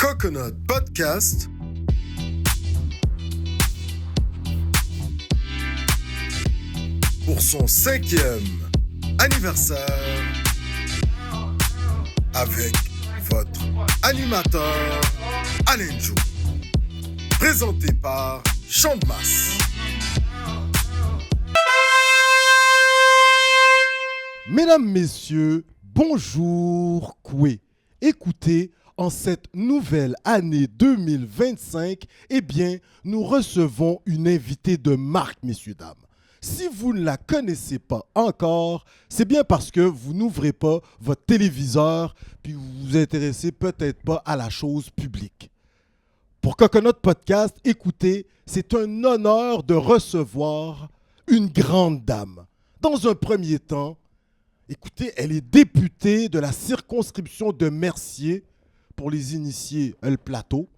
Coconut Podcast. Pour son 5e anniversaire avec votre animateur Alain Jou. Présenté par Chant de Masse. Mesdames, Messieurs, bonjour, Koué. Écoutez, en cette nouvelle année 2025, eh bien, nous recevons une invitée de marque, messieurs, dames. Si vous ne la connaissez pas encore, c'est bien parce que vous n'ouvrez pas votre téléviseur puis vous vous intéressez peut-être pas à la chose publique. Pour Coconut Podcast, écoutez, c'est un honneur de recevoir une grande dame. Dans un premier temps, écoutez, elle est députée de la circonscription de Mercier, pour les initiés, le plateau.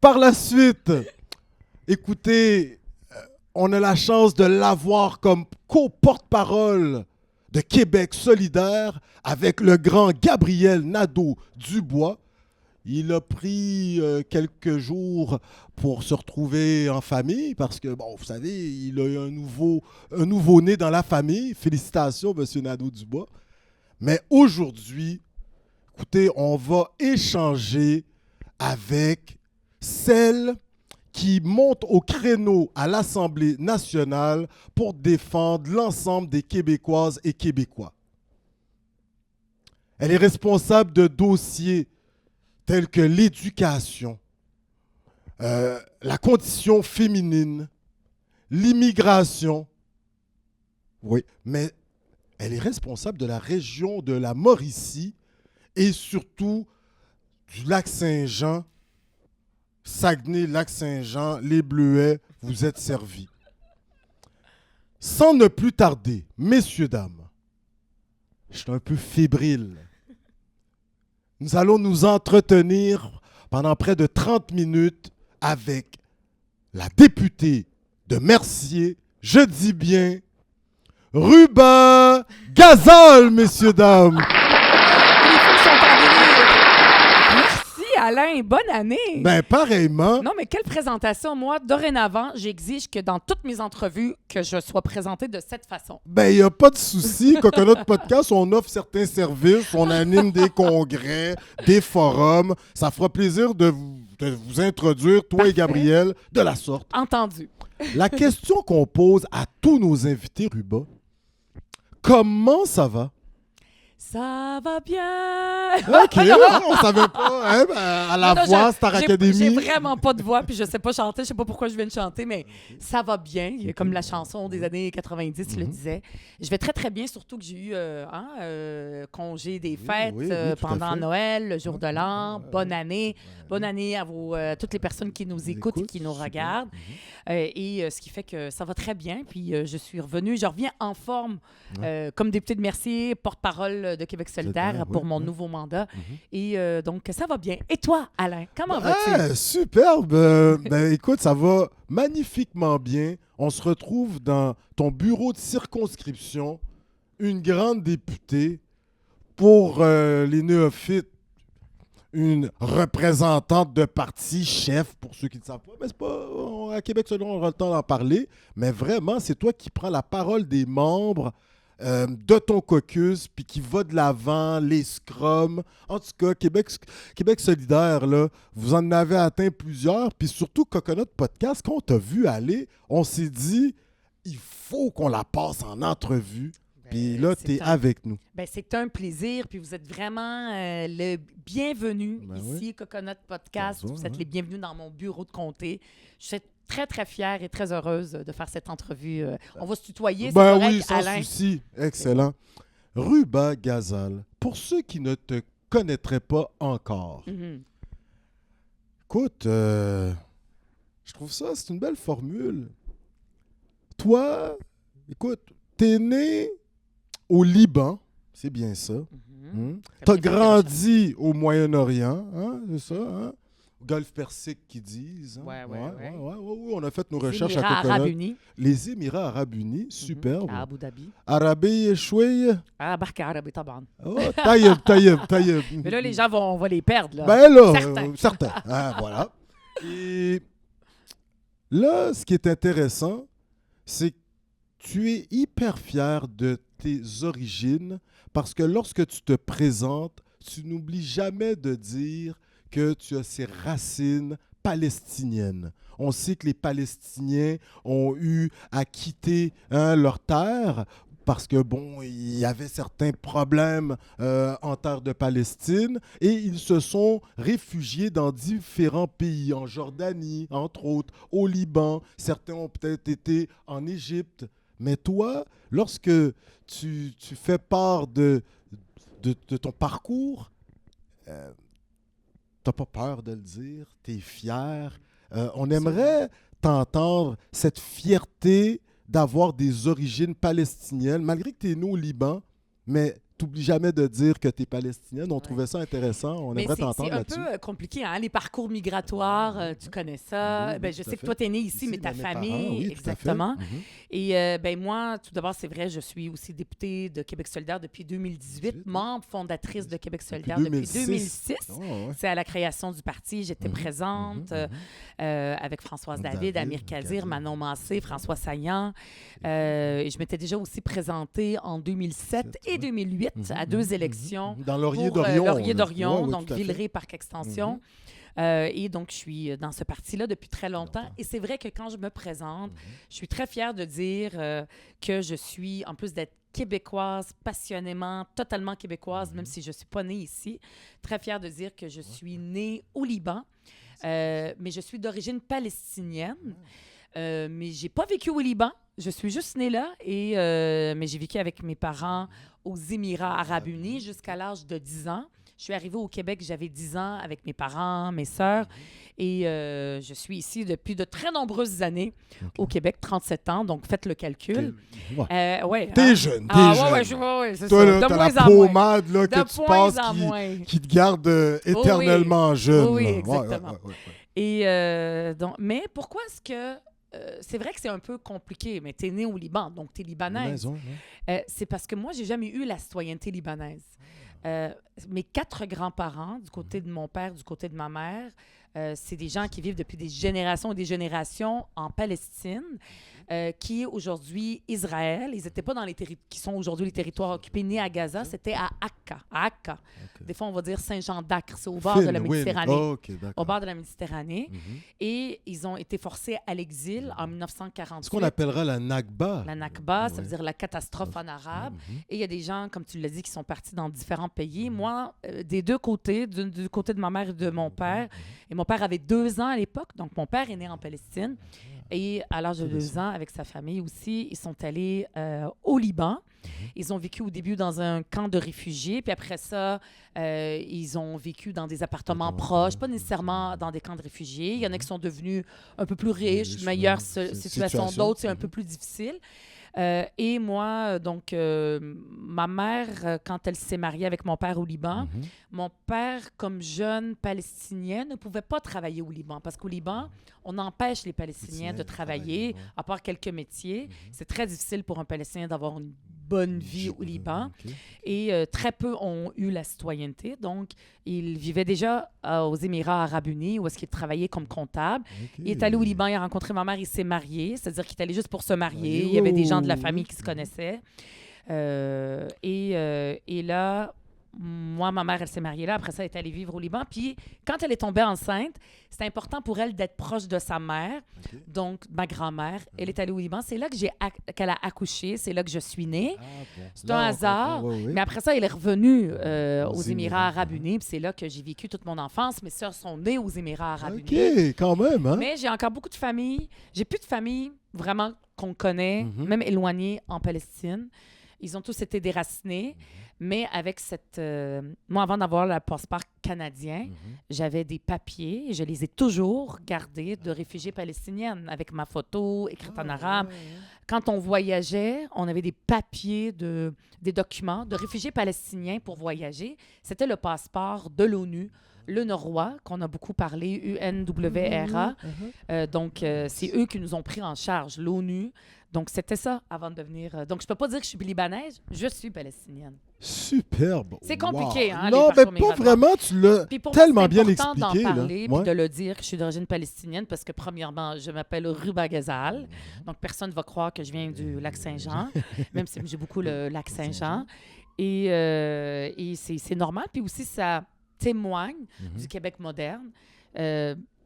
Par la suite, écoutez, on a la chance de l'avoir comme co-porte-parole de Québec solidaire avec le grand Gabriel Nadeau-Dubois. Il a pris quelques jours pour se retrouver en famille parce que, bon, vous savez, il a eu un nouveau-né dans la famille. Félicitations, M. Nadeau-Dubois. Mais aujourd'hui, écoutez, on va échanger avec celle qui monte au créneau à l'Assemblée nationale pour défendre l'ensemble des Québécoises et Québécois. Elle est responsable de dossiers tels que l'éducation, la condition féminine, l'immigration. Oui, mais elle est responsable de la région de la Mauricie et surtout du Lac-Saint-Jean, Saguenay, Lac-Saint-Jean, les Bleuets, vous êtes servis. Sans ne plus tarder, messieurs, dames, je suis un peu fébrile. Nous allons nous entretenir pendant près de 30 minutes avec la députée de Mercier, je dis bien, Ruba Gazal, messieurs, dames. Alain, bonne année! Ben, pareillement. Non, mais quelle présentation! Moi, dorénavant, j'exige que dans toutes mes entrevues, que je sois présentée de cette façon. Ben, il n'y a pas de souci. Coconut Podcast, on offre certains services, on anime des congrès, des forums. Ça fera plaisir de vous introduire, toi Parfait. et Gabriel, de la sorte. Entendu. La question qu'on pose à tous nos invités, Ruba, comment ça va? Ça va bien! OK, on savait pas, hein, à la Non, voix, Star j'ai Academy. vraiment pas de voix, puis je sais pas chanter, je sais pas pourquoi je viens de chanter, mais ça va bien. Il y a comme la chanson des années 90, tu le disais. Je vais très, très bien, surtout que j'ai eu congé des fêtes oui, tout à pendant fait. Noël, le jour de l'an. Bonne année. Bonne année à vous, toutes les personnes qui nous écoutent et qui nous super. regardent. Ce qui fait que ça va très bien. Puis je suis revenue, je reviens en forme comme députée de Mercier, porte-parole de Québec solidaire Solidaire, pour oui, mon oui. nouveau mandat. Et donc, ça va bien. Et toi, Alain, comment vas-tu? Ah, superbe! Ben, écoute, ça va magnifiquement bien. On se retrouve dans ton bureau de circonscription, une grande députée pour les néophytes, une représentante de parti, chef, pour ceux qui ne savent pas. Mais c'est pas, à Québec, selon on aura le temps d'en parler. Mais vraiment, c'est toi qui prends la parole des membres de ton caucus, puis qui va de l'avant, les scrums. En tout cas, Québec solidaire, là, vous en avez atteint plusieurs, puis surtout Coconut Podcast, quand on t'a vu aller, on s'est dit, il faut qu'on la passe en entrevue, puis là, c'est t'es un- avec nous. Ben, c'est un plaisir, puis vous êtes vraiment le bienvenu Ben ici, Coconut Podcast. Bonjour, Vous êtes hein. les bienvenus dans mon bureau de comté. Je suis très, très fière et très heureuse de faire cette entrevue. On va se tutoyer, c'est Ben correct, oui, sans Alain? souci. Excellent. Ruba Gazal, pour ceux qui ne te connaîtraient pas encore, Mhm. écoute, je trouve ça, c'est une belle formule. Toi, écoute, t'es né au Liban, c'est bien ça. Mhm. T'as Très bien fait, grandi au Moyen-Orient, hein, c'est ça, hein? Golfe Persique qui disent. Hein? Ouais. Ouais, on a fait nos Les recherches Émirats à Coconut. Arabes Unis, Les Émirats Arabes Unis, superbe. à Abu Dhabi. Arabie chouï. Barka Arabi, taban. Oh, taïeb. Mais là, les gens on va les perdre. Là. Ben là, Certains. certains. Ah, voilà. Et là, ce qui est intéressant, c'est que tu es hyper fier de tes origines parce que lorsque tu te présentes, tu n'oublies jamais de dire que tu as ces racines palestiniennes. On sait que les Palestiniens ont eu à quitter leur terre parce que, bon, il y avait certains problèmes en terre de Palestine et ils se sont réfugiés dans différents pays, en Jordanie, entre autres, au Liban. Certains ont peut-être été en Égypte. Mais toi, lorsque tu fais part de ton parcours, tu n'as pas peur de le dire, tu es fier. On aimerait t'entendre cette fierté d'avoir des origines palestiniennes, malgré que tu es né au Liban, mais tu n'oublies jamais de dire que tu es palestinienne. On trouvait ça intéressant. On Mais aimerait t'entendre là-dessus. c'est un peu compliqué, hein? Les parcours migratoires, tu connais ça. Oui, Ben, tout je à sais que fait. toi, tu es né ici, mais ta mes famille, parents, oui, tout à fait. exactement. Mhm. Et ben moi, tout d'abord, c'est vrai, je suis aussi députée de Québec solidaire depuis 2018, membre fondatrice de Québec solidaire depuis 2006. Oh, ouais. C'est à la création du parti, j'étais Mhm, présente avec Françoise David, Amir Kazir, Manon Massé, François Saillant. Et je m'étais déjà aussi présentée en 2007 et 2008 à deux élections. Dans Laurier Pour d'Orion. Laurier là. d'Orion, Ouais, oui, donc tout à fait. Villeray-Parc Extension. Et donc, je suis dans ce parti-là depuis très longtemps. Et c'est vrai que quand je me présente, je suis très fière de dire que je suis, en plus d'être québécoise, passionnément, totalement québécoise, même si je ne suis pas née ici, très fière de dire que je suis née au Liban, mais je suis d'origine palestinienne. Mais j'ai pas vécu au Liban. Je suis juste née là, mais j'ai vécu avec mes parents aux Émirats Arabes Unis jusqu'à l'âge de 10 ans. Je suis arrivée au Québec, j'avais 10 ans avec mes parents, mes sœurs, et je suis ici depuis de très nombreuses années au Québec, 37 ans, donc faites le calcul. Ouais, T'es hein? jeune, t'es Ah, jeune. ouais, c'est Toi, ça. là, De t'as moins la en moins. pommade là, De que tu moins passes en moins. qui te garde éternellement jeune. Oui, là. exactement. Ouais. Et donc, mais pourquoi est-ce que c'est vrai que c'est un peu compliqué, mais tu es née au Liban, donc tu es libanaise. Maison, ouais. C'est parce que moi, j'ai jamais eu la citoyenneté libanaise. Mes 4 grands-parents, du côté de mon père, du côté de ma mère, c'est des gens qui vivent depuis des générations et des générations en Palestine, qui est aujourd'hui Israël. Ils n'étaient pas dans les qui sont aujourd'hui les territoires occupés, ni à Gaza, c'était à Akka. À Akka. Ok. Des fois, on va dire Saint-Jean-d'Acre, c'est au bord de la Méditerranée. OK, d'accord. Au bord de la Méditerranée. Mhm. Et ils ont été forcés à l'exil en 1948. Ce qu'on appellera la Nakba. La Nakba, ça Ouais. veut dire la catastrophe en arabe. Mhm. Et il y a des gens, comme tu l'as dit, qui sont partis dans différents pays. Moi, des deux côtés, du côté de ma mère et de mon père, et mon père avait 2 ans à l'époque, donc mon père est né en Palestine. Et à l'âge de 2 ans, avec sa famille aussi, ils sont allés au Liban. Ils ont vécu au début dans un camp de réfugiés, puis après ça, ils ont vécu dans des appartements proches, pas nécessairement dans des camps de réfugiés. Il y en a qui sont devenus un peu plus riches, meilleure situation, d'autres, c'est un peu plus difficile. Et moi, donc, ma mère, quand elle s'est mariée avec mon père au Liban, mon père, comme jeune Palestinien, ne pouvait pas travailler au Liban parce qu'au Liban, on empêche les Palestiniens de travailler, à part quelques métiers. C'est très difficile pour un Palestinien d'avoir une bonne vie au Liban. OK. Et très peu ont eu la citoyenneté. Donc, il vivait déjà aux Émirats Arabes Unis où est-ce qu'il travaillait comme comptable. OK. Il est allé au Liban, il a rencontré ma mère, il s'est marié. C'est-à-dire qu'il est allé juste pour se marier. Oui, Il y avait des gens de la oui, famille oui. qui se connaissaient. Et là, moi, ma mère, elle s'est mariée là. Après ça, elle est allée vivre au Liban. Puis, quand elle est tombée enceinte, c'était important pour elle d'être proche de sa mère, OK. donc ma grand-mère. Elle est allée au Liban. C'est là que qu'elle a accouché. C'est là que je suis née. Ah, bon. C'est Là, un on hasard. comprend, oui, oui. Mais après ça, elle est revenue Aux aux Émirats Émirats. Arabes Unis. Puis c'est là que j'ai vécu toute mon enfance. Mes sœurs sont nées aux Émirats Arabes OK, Unis. quand même, hein? Mais j'ai encore beaucoup de familles. J'ai plus de famille vraiment qu'on connaît, même éloignées en Palestine. Ils ont tous été déracinés. Mais avec cette... moi, avant d'avoir le passeport canadien, j'avais des papiers, et je les ai toujours gardés, de réfugiée palestinienne, avec ma photo écrite en arabe. Quand on voyageait, on avait des papiers, des documents de réfugiés palestiniens pour voyager. C'était le passeport de l'ONU, le Norrois, qu'on a beaucoup parlé, UNWRA. Donc, c'est eux qui nous ont pris en charge, l'ONU. Donc, c'était ça avant de devenir... donc, je peux pas dire que je suis libanaise, je suis palestinienne. Superbe. C'est compliqué, hein, les Non, mais parcours pas migratoires. vraiment. Tu l'as Puis pour moi, tellement bien c'est important expliqué. d'en Là. parler puis Ouais. de le dire que je suis d'origine palestinienne parce que, premièrement, je m'appelle Ruba Ghazal. Donc, personne ne va croire que je viens du lac Saint-Jean, même si j'ai beaucoup le lac Saint-Jean. Et c'est normal. Puis aussi, ça témoigne du Québec moderne.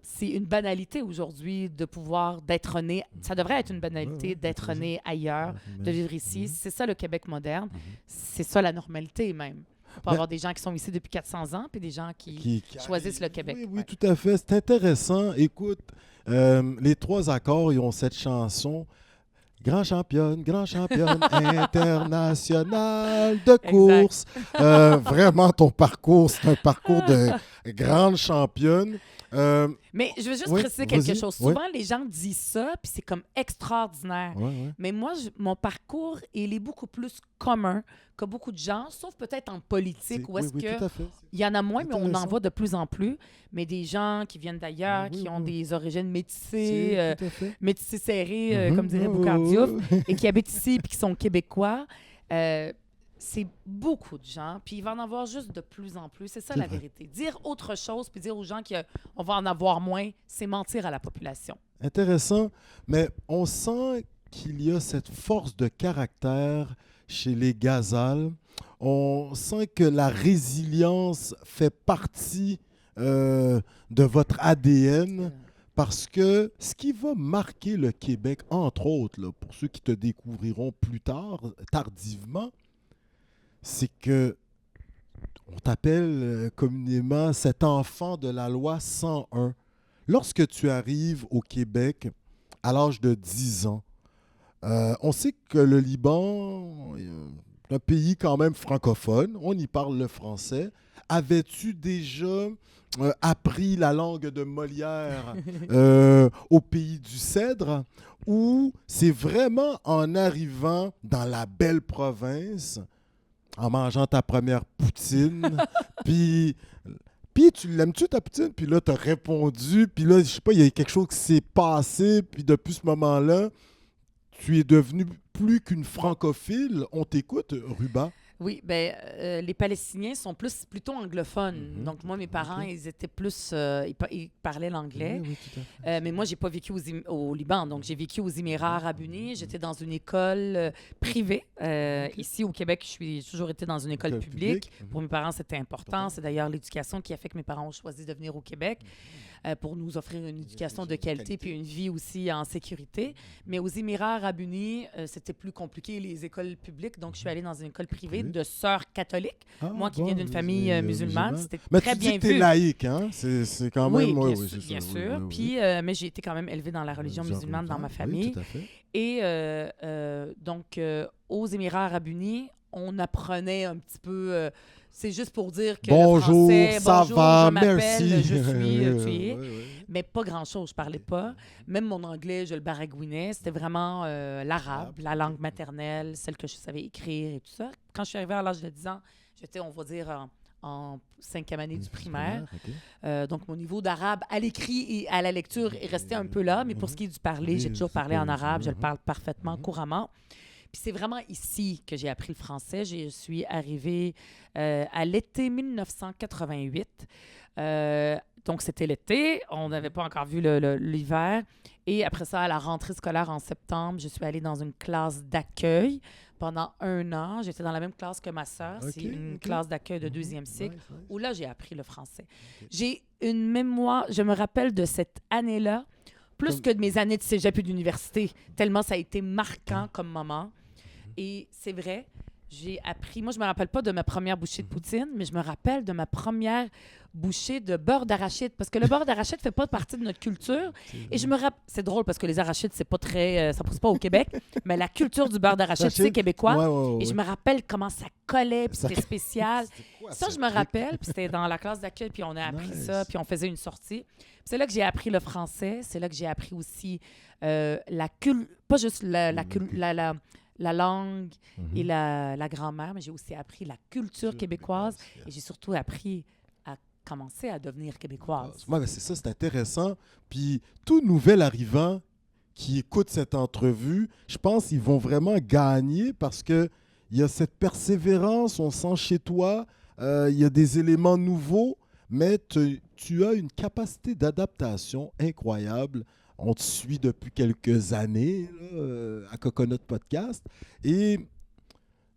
C'est une banalité aujourd'hui d'être né. Ça devrait être une banalité d'être né ailleurs, de vivre ici. C'est ça le Québec moderne. C'est ça la normalité même. Il peut y avoir des gens qui sont ici depuis 400 ans puis des gens qui choisissent le Québec. Oui, Ouais. tout à fait. C'est intéressant. Écoute, les 3 accords, ils ont cette chanson. Grand championne internationale de course. Vraiment, ton parcours, c'est un parcours de grande championne. Mais je veux juste Oui, préciser quelque vas-y. chose. Oui. Souvent, les gens disent ça, puis c'est comme extraordinaire. Ouais. Mais moi, mon parcours, il est beaucoup plus commun que beaucoup de gens, sauf peut-être en politique, où est-ce oui, que tout à fait. il y en a moins, mais on en Intéressant. voit de plus en plus. Mais des gens qui viennent d'ailleurs, Oui, qui ont oui. des origines métissées, Tout à fait. métissées serrées, comme dirait Mhm. Boucard Diouf, Oh. et qui habitent ici puis qui sont québécois. C'est beaucoup de gens, puis il va en avoir juste de plus en plus. C'est ça C'est la vrai. vérité. Dire autre chose, puis dire aux gens qu'on va en avoir moins, c'est mentir à la population. Intéressant, mais on sent qu'il y a cette force de caractère chez les Ghazal. On sent que la résilience fait partie de votre ADN parce que ce qui va marquer le Québec, entre autres, là, pour ceux qui te découvriront plus tard, tardivement, c'est que on t'appelle communément cet enfant de la loi 101. Lorsque tu arrives au Québec à l'âge de 10 ans, on sait que le Liban est un pays quand même francophone, on y parle le français. Avais-tu déjà appris la langue de Molière au pays du Cèdre ou c'est vraiment en arrivant dans la belle province, en mangeant ta première poutine, puis tu l'aimes-tu ta poutine? Puis là, tu as répondu, puis là, je sais pas, il y a quelque chose qui s'est passé, puis depuis ce moment-là, tu es devenu plus qu'une francophile. On t'écoute, Ruba. Oui, ben les Palestiniens sont plutôt anglophones. Mhm. Donc, moi, mes parents, Ok. ils étaient plus... ils parlaient l'anglais. Oui, tout à fait. Mais moi, j'ai pas vécu au Liban. Donc, j'ai vécu aux Émirats arabes unis. J'étais dans une école privée. Ok. Ici, au Québec, j'ai toujours été dans une école publique. Pour mes parents, c'était important. C'est d'ailleurs l'éducation qui a fait que mes parents ont choisi de venir au Québec pour nous offrir une éducation de qualité puis une vie aussi en sécurité. Mais aux Émirats arabes unis, c'était plus compliqué, les écoles publiques. Donc, je suis allée dans une école privée de sœurs catholiques. Ah, Moi qui bon, viens d'une famille musulmane, c'était Mais très tu dis bien que t'es vu. laïque, hein? C'est quand Oui, même... bien, c'est bien ça, sûr. oui. Puis, mais j'ai été quand même élevée dans la religion musulmane dans ma Oui, famille. tout à fait. Et donc, aux Émirats arabes unis, on apprenait un petit peu... c'est juste pour dire que Bonjour, le français, ça bonjour, va, je m'appelle, merci. je suis, tu es. Oui. Mais pas grand-chose, je parlais pas. Même mon anglais, je le baragouinais. C'était vraiment l'arabe, la langue maternelle, celle que je savais écrire et tout ça. Quand je suis arrivée à l'âge de 10 ans, j'étais, on va dire, en 5e année du primaire. OK. Donc, mon niveau d'arabe à l'écrit et à la lecture est resté un peu là. Mais pour ce qui est du parler, j'ai toujours parlé en arabe. Je le parle parfaitement, couramment. Puis c'est vraiment ici que j'ai appris le français. Je suis arrivée à l'été 1988. Donc, c'était l'été. On n'avait pas encore vu l'hiver. Et après ça, à la rentrée scolaire en septembre, je suis allée dans une classe d'accueil pendant 1 an. J'étais dans la même classe que ma sœur. Ok, C'est une ok. classe d'accueil de 2e cycle Nice, nice. où là, j'ai appris le français. J'ai une mémoire, je me rappelle de cette année-là, plus que de mes années de cégep et d'université, tellement ça a été marquant comme moment. Et c'est vrai, j'ai appris... Moi, je me rappelle pas de ma première bouchée de poutine, mais je me rappelle de ma première bouchée de beurre d'arachide, parce que le beurre d'arachide fait pas partie de notre culture. Et je me rappelle... C'est drôle, parce que les arachides, c'est pas très... ça pousse pas au Québec, mais la culture du beurre d'arachide, c'est québécois. Ouais. Et je me rappelle comment ça collait, puis Ça- c'était spécial. C'était quoi, Ça, ce je me truc? rappelle, puis c'était dans la classe d'accueil, puis on a appris Nice. ça, puis on faisait une sortie. Puis c'est là que j'ai appris le français, c'est là que j'ai appris aussi pas juste la langue Mhm. et la grammaire, mais j'ai aussi appris la culture québécoise et j'ai surtout appris à commencé à devenir québécoise. Ouais, ben c'est ça, c'est intéressant. Puis tout nouvel arrivant qui écoute cette entrevue, je pense qu'ils vont vraiment gagner parce que il y a cette persévérance, on sent chez toi, il y a des éléments nouveaux, mais tu as une capacité d'adaptation incroyable. On te suit depuis quelques années là, à Coconut Podcast. Et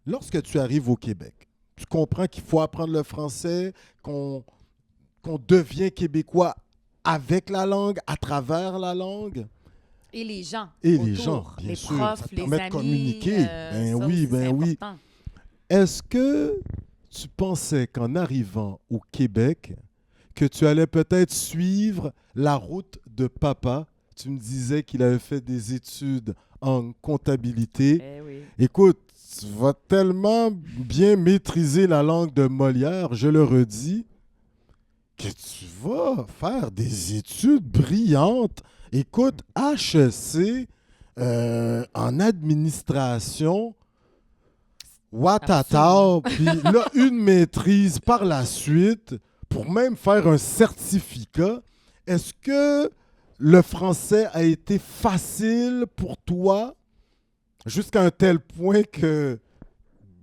lorsque tu arrives au Québec, tu comprends qu'il faut apprendre le français, qu'on devient québécois avec la langue, à travers la langue. Et les gens Et autour, les gens, bien les sûr, profs, ça te les permet de amis. communiquer. Ben ça oui, aussi, ben c'est oui. important. Est-ce que tu pensais qu'en arrivant au Québec, que tu allais peut-être suivre la route de papa? Tu me disais qu'il avait fait des études en comptabilité. Eh oui. Écoute, tu vas tellement bien maîtriser la langue de Molière, je le redis, que tu vas faire des études brillantes. Écoute, HEC en administration, Ouattata, puis là, une maîtrise par la suite pour même faire un certificat. Est-ce que le français a été facile pour toi jusqu'à un tel point que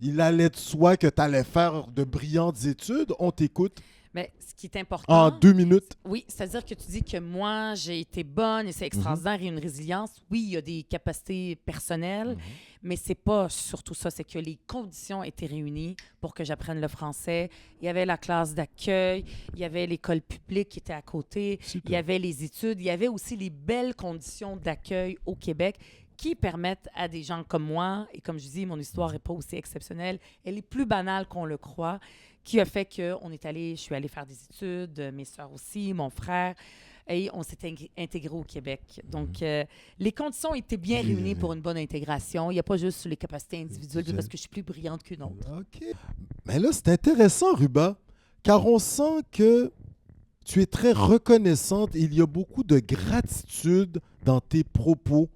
il allait de soi que tu allais faire de brillantes études? On t'écoute Mais ce qui est en important, 2 minutes. oui, c'est-à-dire que tu dis que moi, j'ai été bonne et c'est extraordinaire et une résilience. Oui, il y a des capacités personnelles, mais c'est pas surtout ça. C'est que les conditions étaient réunies pour que j'apprenne le français. Il y avait la classe d'accueil, il y avait l'école publique qui était à côté, Super. il y avait les études, il y avait aussi les belles conditions d'accueil au Québec qui permettent à des gens comme moi, et comme je dis, mon histoire n'est pas aussi exceptionnelle, elle est plus banale qu'on le croit, qui a fait que je suis allée faire des études, mes sœurs aussi, mon frère, et on s'est intégré au Québec. Donc, les conditions étaient bien réunies pour une bonne intégration. Il n'y a pas juste sur les capacités individuelles, parce que je suis plus brillante qu'une autre. OK. Mais là, c'est intéressant, Ruba, car on sent que tu es très reconnaissante et il y a beaucoup de gratitude dans tes propos.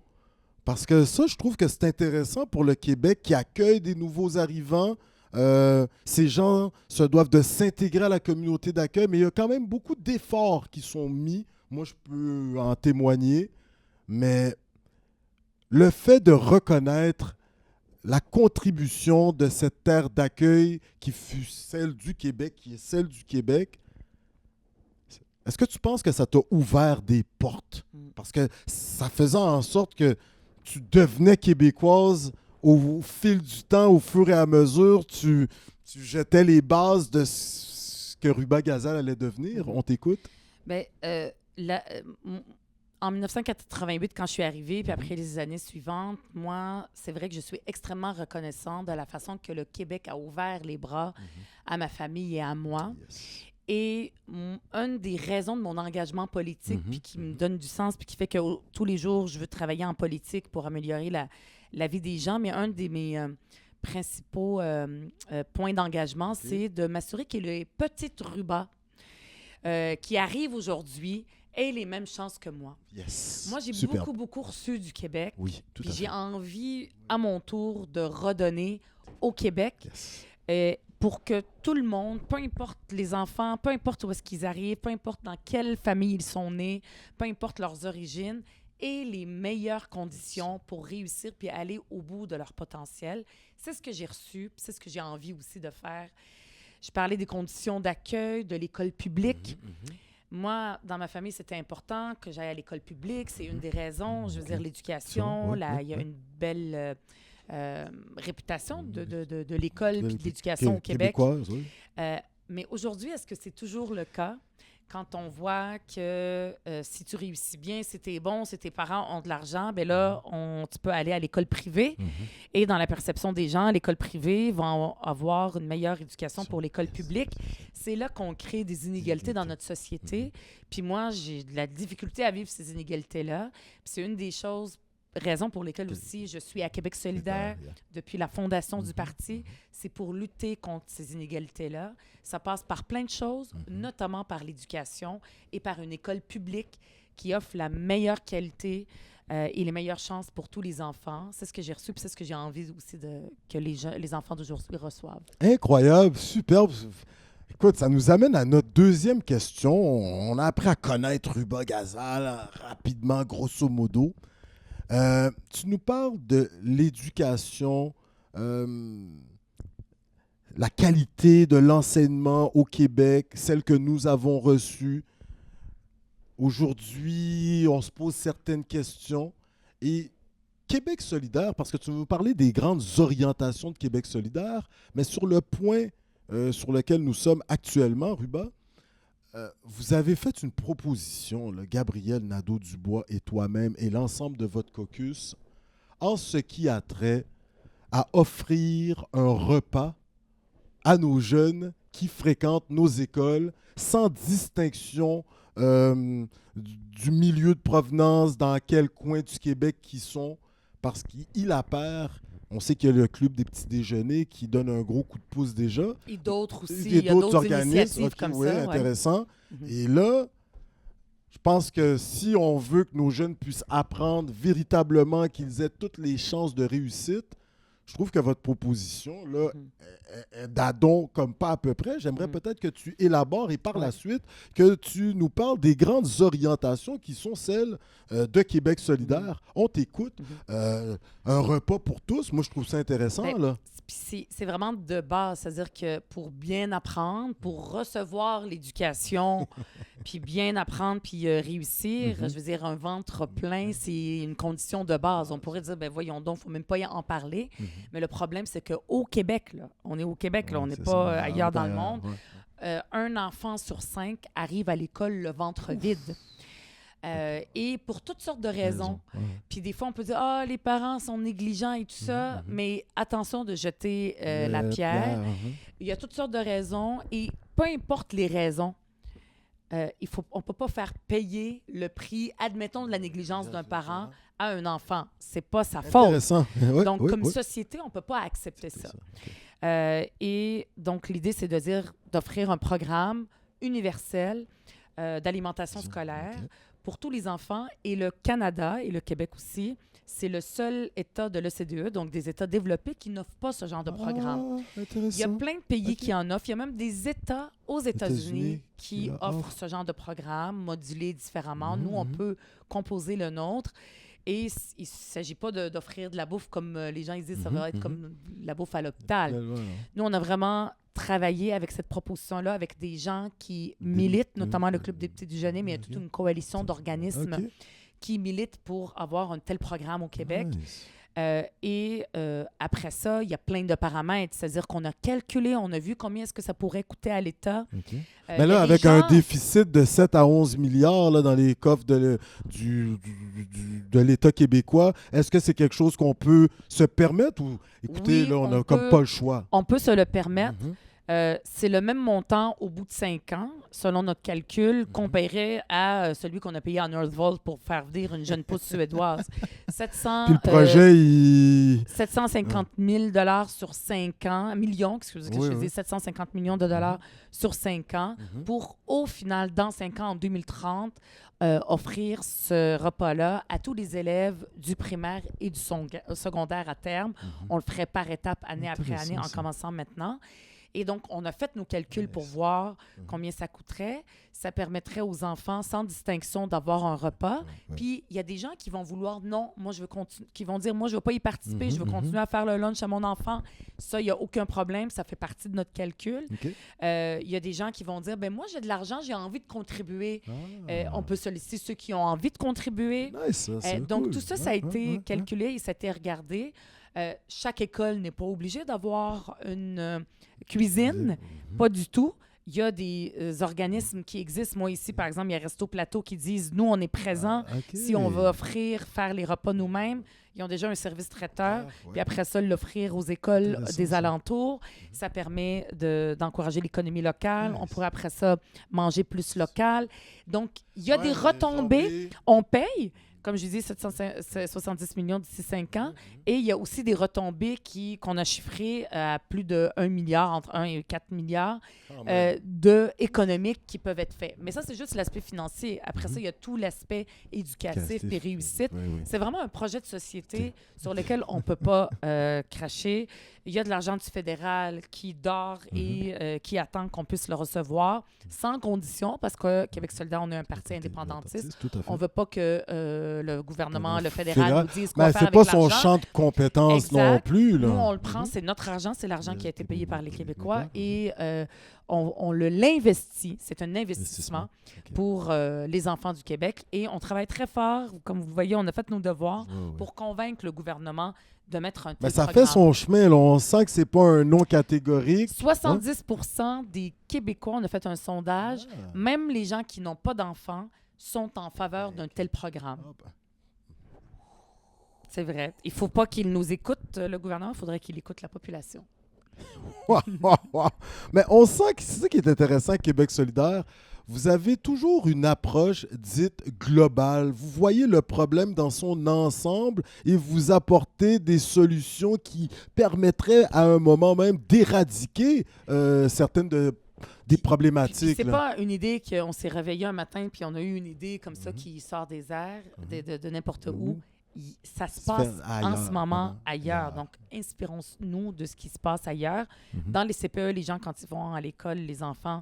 Parce que ça, je trouve que c'est intéressant pour le Québec qui accueille des nouveaux arrivants. Ces gens se doivent de s'intégrer à la communauté d'accueil, mais il y a quand même beaucoup d'efforts qui sont mis. Moi, je peux en témoigner. Mais le fait de reconnaître la contribution de cette terre d'accueil qui fut celle du Québec, qui est celle du Québec, est-ce que tu penses que ça t'a ouvert des portes? Parce que ça faisait en sorte que tu devenais québécoise au fil du temps, au fur et à mesure, tu jetais les bases de ce que Ruba Gazal allait devenir. On t'écoute? Bien, en 1988, quand je suis arrivée, puis après les années suivantes, moi, c'est vrai que je suis extrêmement reconnaissante de la façon que le Québec a ouvert les bras à ma famille et à moi. Yes. Et une des raisons de mon engagement politique, puis qui me donne du sens, puis qui fait que tous les jours, je veux travailler en politique pour améliorer la vie des gens, mais un de mes principaux points d'engagement, c'est de m'assurer que les petites Ruba qui arrivent aujourd'hui aient les mêmes chances que moi. Yes. Moi, j'ai Superbe. beaucoup reçu du Québec. Oui, tout Puis à fait. j'ai envie, à mon tour, de redonner au Québec Yes. pour que tout le monde, peu importe les enfants, peu importe où est-ce qu'ils arrivent, peu importe dans quelle famille ils sont nés, peu importe leurs origines, aient les meilleures conditions pour réussir puis aller au bout de leur potentiel. C'est ce que j'ai reçu, puis c'est ce que j'ai envie aussi de faire. Je parlais des conditions d'accueil, de l'école publique. Moi, dans ma famille, c'était important que j'aille à l'école publique. C'est une des raisons. Je veux dire, l'éducation, il y a une belle réputation de l'école et de l'éducation au Québec. Québécoise, oui. Mais aujourd'hui, est-ce que c'est toujours le cas? Quand on voit que si tu réussis bien, si t'es bon, si tes parents ont de l'argent, bien là, tu peux aller à l'école privée. Et dans la perception des gens, l'école privée va avoir une meilleure éducation pour l'école publique. C'est là qu'on crée des inégalités dans notre société. Puis moi, j'ai de la difficulté à vivre ces inégalités-là. Puis c'est une des raisons pour lesquelles aussi je suis à Québec solidaire depuis la fondation du parti. C'est pour lutter contre ces inégalités-là. Ça passe par plein de choses, notamment par l'éducation et par une école publique qui offre la meilleure qualité et les meilleures chances pour tous les enfants. C'est ce que j'ai reçu, puis c'est ce que j'ai envie aussi que les enfants d'aujourd'hui reçoivent. Incroyable, superbe. Écoute, ça nous amène à notre deuxième question. On a appris à connaître Ruba Gazal rapidement, grosso modo. Tu nous parles de l'éducation, la qualité de l'enseignement au Québec, celle que nous avons reçue. Aujourd'hui, on se pose certaines questions. Et Québec solidaire, parce que tu veux nous parler des grandes orientations de Québec solidaire, mais sur le point sur lequel nous sommes actuellement, Ruba, vous avez fait une proposition, là, Gabriel Nadeau-Dubois et toi-même et l'ensemble de votre caucus, en ce qui a trait à offrir un repas à nos jeunes qui fréquentent nos écoles sans distinction du milieu de provenance, dans quel coin du Québec qu'ils sont, parce qu'il apparaît. On sait qu'il y a le club des petits déjeuners qui donne un gros coup de pouce déjà. Et d'autres aussi. Il y a d'autres organismes initiatives comme oui, ça. intéressant. Mhm. Et là, je pense que si on veut que nos jeunes puissent apprendre véritablement, qu'ils aient toutes les chances de réussite, je trouve que votre proposition, là, est d'adon comme pas à peu près. J'aimerais peut-être que tu élabores et par la suite, que tu nous parles des grandes orientations qui sont celles de Québec solidaire. On t'écoute. Un repas pour tous, moi, je trouve ça intéressant. Ben, Là. C'est vraiment de base, c'est-à-dire que pour bien apprendre, pour recevoir l'éducation, puis bien apprendre, puis réussir, je veux dire, un ventre plein, c'est une condition de base. On pourrait dire, ben voyons donc, il ne faut même pas y en parler. Mais le problème, c'est qu'au Québec, là, on est au Québec, là, on n'est pas ailleurs dans le monde, un enfant sur 5 arrive à l'école le ventre vide. Et pour toutes sortes de raisons. Puis des fois, on peut dire « Ah, les parents sont négligents et tout ça », mais attention de jeter la pierre. Il y a toutes sortes de raisons et peu importe les raisons, on ne peut pas faire payer le prix, admettons, de la négligence d'un parent à un enfant. C'est pas sa faute. Donc, comme société, on ne peut pas accepter ça. Et donc, l'idée, c'est de dire d'offrir un programme universel d'alimentation scolaire pour tous les enfants. Et le Canada et le Québec aussi, c'est le seul État de l'OCDE, donc des États développés, qui n'offrent pas ce genre de programme. Il y a plein de pays qui en offrent. Il y a même des États aux États-Unis qui offrent ce genre de programme, modulé différemment. Nous, on peut composer le nôtre. Et il ne s'agit pas d'offrir de la bouffe comme les gens ils disent, ça va être comme la bouffe à l'hôpital. Nous, on a vraiment travaillé avec cette proposition-là avec des gens qui militent, notamment le Club des petits déjeuners, mais il y a toute une coalition d'organismes qui militent pour avoir un tel programme au Québec. Après ça, il y a plein de paramètres. C'est-à-dire qu'on a calculé, on a vu combien est-ce que ça pourrait coûter à l'État. Mais là, avec un déficit de 7 à 11 milliards là, dans les coffres de l'État québécois, est-ce que c'est quelque chose qu'on peut se permettre ou, écoutez, là, on n'a comme pas le choix? On peut se le permettre. C'est le même montant au bout de 5 ans, selon notre calcul, comparé à celui qu'on a payé à Northvolt pour faire venir une jeune pousse suédoise. 700, puis le projet, 750 000 sur 5 ans, millions, excusez, je dis 750 millions de dollars sur 5 ans, pour, au final, dans 5 ans, en 2030, offrir ce repas-là à tous les élèves du primaire et du secondaire à terme. On le ferait par étapes, année après année, en commençant maintenant. Et donc, on a fait nos calculs pour voir combien ça coûterait. Ça permettrait aux enfants, sans distinction, d'avoir un repas. Puis, il y a des gens qui vont vouloir, non, moi, je veux continuer, qui vont dire, moi, je ne veux pas y participer, je veux continuer à faire le lunch à mon enfant. Ça, il n'y a aucun problème, ça fait partie de notre calcul. Il y a des gens qui vont dire, ben moi, j'ai de l'argent, j'ai envie de contribuer. On peut solliciter ceux qui ont envie de contribuer. Donc, cool. Tout ça, ça a été calculé et ça a été regardé. Chaque école n'est pas obligée d'avoir une cuisine, pas du tout. Il y a des organismes qui existent. Moi, ici, par exemple, il y a Resto Plateau qui disent, nous, on est présents si on va faire les repas nous-mêmes. Ils ont déjà un service traiteur. Puis après ça, l'offrir aux écoles des alentours. Ça permet d'encourager l'économie locale. On pourrait après ça manger plus local. Donc, il y a des retombées. On paye. comme je dis, 770 millions d'ici 5 ans. Et il y a aussi des retombées qu'on a chiffrées à plus de 1 milliard, entre 1 et 4 milliards économiques qui peuvent être faits. Mais ça, c'est juste l'aspect financier. Après ça, il y a tout l'aspect éducatif et réussite. Oui. C'est vraiment un projet de société sur lequel on ne peut pas cracher. Il y a de l'argent du fédéral qui dort et qui attend qu'on puisse le recevoir sans condition, parce que Québec solidaire, on est un parti indépendantiste. On ne veut pas que le gouvernement, le fédéral nous dise quoi faire avec l'argent. C'est pas son champ de compétences non plus. Là. Nous, on le prend, c'est notre argent, c'est l'argent qui a été payé par les Québécois et on l'investit. C'est un investissement pour les enfants du Québec et on travaille très fort. Comme vous voyez, on a fait nos devoirs pour convaincre le gouvernement de mettre un tel ça programme. fait son chemin. Là. On sent que c'est pas un non catégorique. 70 des Québécois, on a fait un sondage, même les gens qui n'ont pas d'enfants sont en faveur d'un tel programme. C'est vrai. Il ne faut pas qu'il nous écoute, le gouvernement. Il faudrait qu'il écoute la population. Mais on sent que c'est ça qui est intéressant à Québec solidaire. Vous avez toujours une approche dite globale. Vous voyez le problème dans son ensemble et vous apportez des solutions qui permettraient à un moment même d'éradiquer certaines des problématiques. C'est pas une idée qu'on s'est réveillé un matin puis on a eu une idée comme ça qui sort des airs, de n'importe où. Ça se passe en ce moment ailleurs. Donc, inspirons-nous de ce qui se passe ailleurs. Dans les CPE, les gens, quand ils vont à l'école, les enfants,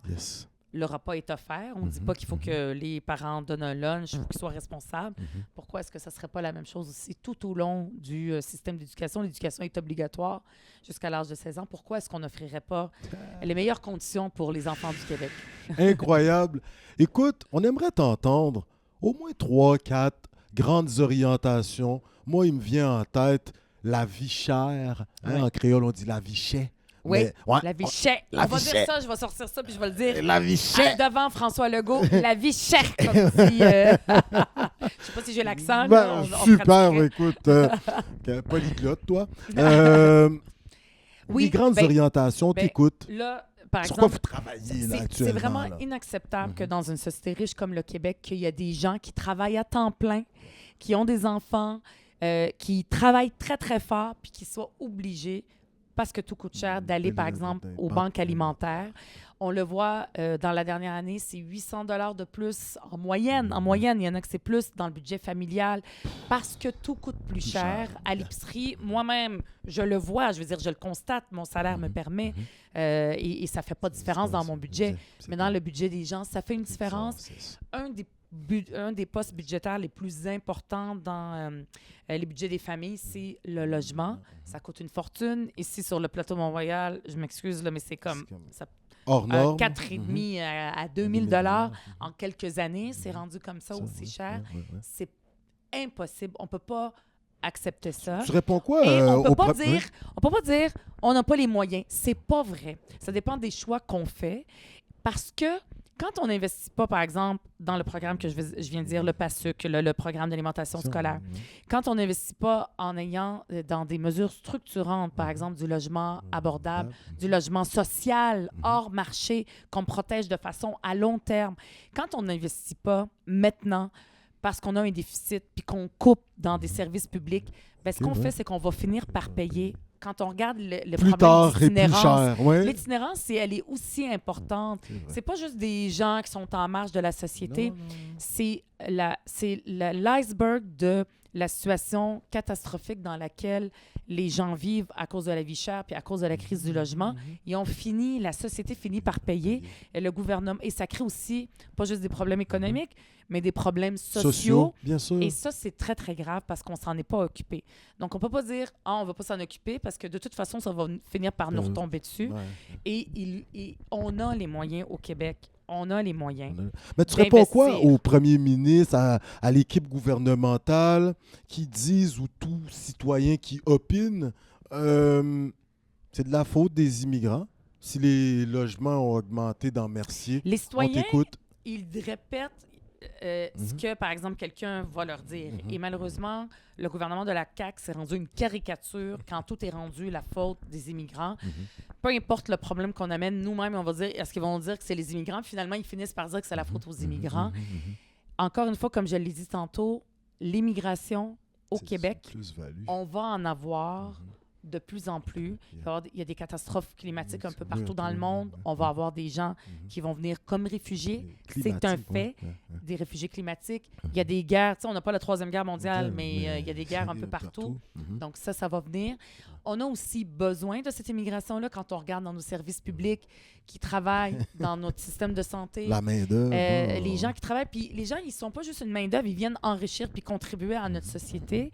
le repas est offert. On ne dit pas qu'il faut que les parents donnent un lunch ou qu'ils soient responsables. Pourquoi est-ce que ça ne serait pas la même chose aussi tout au long du système d'éducation? L'éducation est obligatoire jusqu'à l'âge de 16 ans. Pourquoi est-ce qu'on n'offrirait pas les meilleures conditions pour les enfants du Québec? Incroyable. Écoute, on aimerait t'entendre au moins 3, 4 grandes orientations. Moi, il me vient en tête la vie chère. En créole, on dit la vie chère. Oui, la vie chère. On va dire ça, je vais sortir ça, puis je vais le dire. La vie chère. Devant François Legault, la vie chère, comme si... je sais pas si j'ai l'accent. Super, écoute. Polyglotte, toi. Les grandes orientations, t'écoutes. Là, par sur exemple, quoi vous travaillez là, actuellement? C'est vraiment inacceptable que dans une société riche comme le Québec, qu'il y a des gens qui travaillent à temps plein, qui ont des enfants, qui travaillent très, très fort, puis qui soient obligés, parce que tout coûte cher, d'aller, par exemple, aux banques alimentaires. On le voit dans la dernière année, c'est 800 $ de plus en moyenne. En moyenne, il y en a que c'est plus dans le budget familial parce que tout coûte plus cher à l'épicerie. Moi-même, je le vois, je veux dire, je le constate, mon salaire me permet et ça ne fait pas de différence dans mon budget. Mais dans le budget des gens, ça fait une différence. Un des postes budgétaires les plus importants dans les budgets des familles, c'est le logement. Ça coûte une fortune. Ici, sur le plateau Mont-Royal, je m'excuse, là, mais c'est comme... Ça, hors norme. 4,5 à 2000 $ en quelques années. C'est rendu comme ça aussi cher. C'est impossible. On ne peut pas accepter ça. Tu réponds quoi? Et on ne peut pas dire on n'a pas les moyens. C'est pas vrai. Ça dépend des choix qu'on fait. Parce que quand on n'investit pas, par exemple, dans le programme que je viens de dire, le PASUC, le programme d'alimentation scolaire, quand on n'investit pas en ayant dans des mesures structurantes, par exemple du logement abordable, du logement social hors marché, qu'on protège de façon à long terme, quand on n'investit pas maintenant parce qu'on a un déficit puis qu'on coupe dans des services publics, bien, ce qu'on fait, c'est qu'on va finir par payer. Quand on regarde le plus problème tard d'itinérance, et plus cher, l'itinérance, elle est aussi importante. C'est pas juste des gens qui sont en marge de la société. Non. C'est l'iceberg de la situation catastrophique dans laquelle les gens vivent à cause de la vie chère puis à cause de la crise du logement. La société finit par payer. Et le gouvernement, et ça crée aussi pas juste des problèmes économiques, mais des problèmes sociaux. Bien sûr. Et ça, c'est très, très grave parce qu'on s'en est pas occupé. Donc, on peut pas dire « Ah, on va pas s'en occuper » parce que de toute façon, ça va finir par nous retomber dessus. Et on a les moyens au Québec. On a les moyens. Mais tu réponds quoi au premier ministre, à l'équipe gouvernementale qui disent, ou tout citoyen qui opine, c'est de la faute des immigrants si les logements ont augmenté dans Mercier? Les citoyens, ils répètent ce que, par exemple, quelqu'un va leur dire. Et malheureusement, le gouvernement de la CAQ s'est rendu une caricature quand tout est rendu la faute des immigrants. Peu importe le problème qu'on amène, nous-mêmes, on va dire, est-ce qu'ils vont dire que c'est les immigrants? Finalement, ils finissent par dire que c'est la faute aux immigrants. Encore une fois, comme je l'ai dit tantôt, l'immigration au C'est Québec, une plus-value. on va en avoir de plus en plus. Il y a des catastrophes climatiques un peu partout dans le monde. On va avoir des gens qui vont venir comme réfugiés. C'est un fait. Des réfugiés climatiques. Il y a des guerres. Tu sais, on n'a pas la Troisième Guerre mondiale, mais il y a des guerres un peu partout. Donc ça va venir. On a aussi besoin de cette immigration-là quand on regarde dans nos services publics qui travaillent dans notre système de santé. La main-d'œuvre. Les gens qui travaillent. Puis les gens, ils ne sont pas juste une main-d'œuvre, ils viennent enrichir puis contribuer à notre société.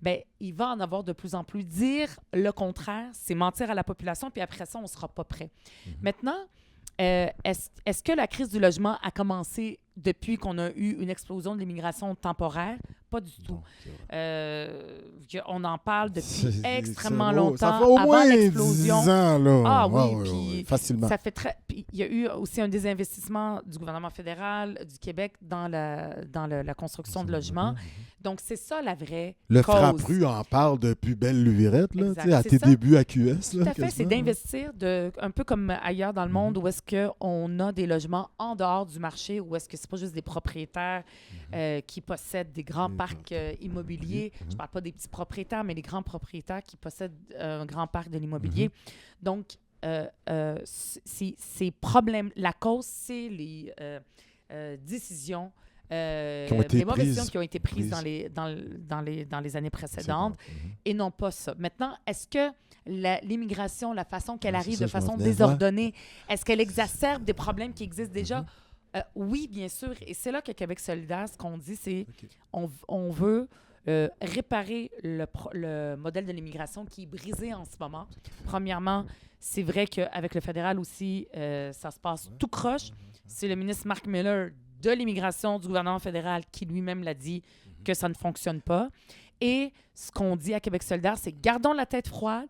Bien, il va en avoir de plus en plus. Dire le contraire, c'est mentir à la population, puis après ça, on ne sera pas prêt. Maintenant, est-ce que la crise du logement a commencé depuis qu'on a eu une explosion de l'immigration temporaire? Pas du tout. On en parle depuis extrêmement longtemps. Ça fait au avant moins l'explosion. 10 ans, là. Ah oui, Ouais, puis facilement. ça fait très. Puis il y a eu aussi un désinvestissement du gouvernement fédéral du Québec dans la construction de logements. Donc, c'est ça la vraie Le cause. Frappru en parle depuis belle lurette, là, Exact, tu sais, à c'est tes ça. débuts à QS. Tout Là, à fait, c'est quasiment. d'investir un peu comme ailleurs dans le monde où est-ce qu'on a des logements en dehors du marché, où est-ce que c'est pas juste des propriétaires qui possèdent des grands parcs immobiliers. Je parle pas des petits propriétaires, mais les grands propriétaires qui possèdent un grand parc de l'immobilier. Donc, ces problèmes, la cause, c'est les décisions Qui ont été les mauvaises prises. décisions qui ont été prises dans les années précédentes et non pas ça. Maintenant, est-ce que l'immigration, la façon qu'elle arrive de façon désordonnée, est-ce qu'elle exacerbe des problèmes qui existent déjà? Oui, bien sûr. Et c'est là que Québec solidaire, ce qu'on dit, c'est on veut réparer le modèle de l'immigration qui est brisé en ce moment. Premièrement, c'est vrai qu'avec le fédéral aussi, ça se passe tout croche. C'est le ministre Marc Miller de l'immigration du gouvernement fédéral qui lui-même l'a dit que ça ne fonctionne pas. Et ce qu'on dit à Québec solidaire, c'est gardons la tête froide,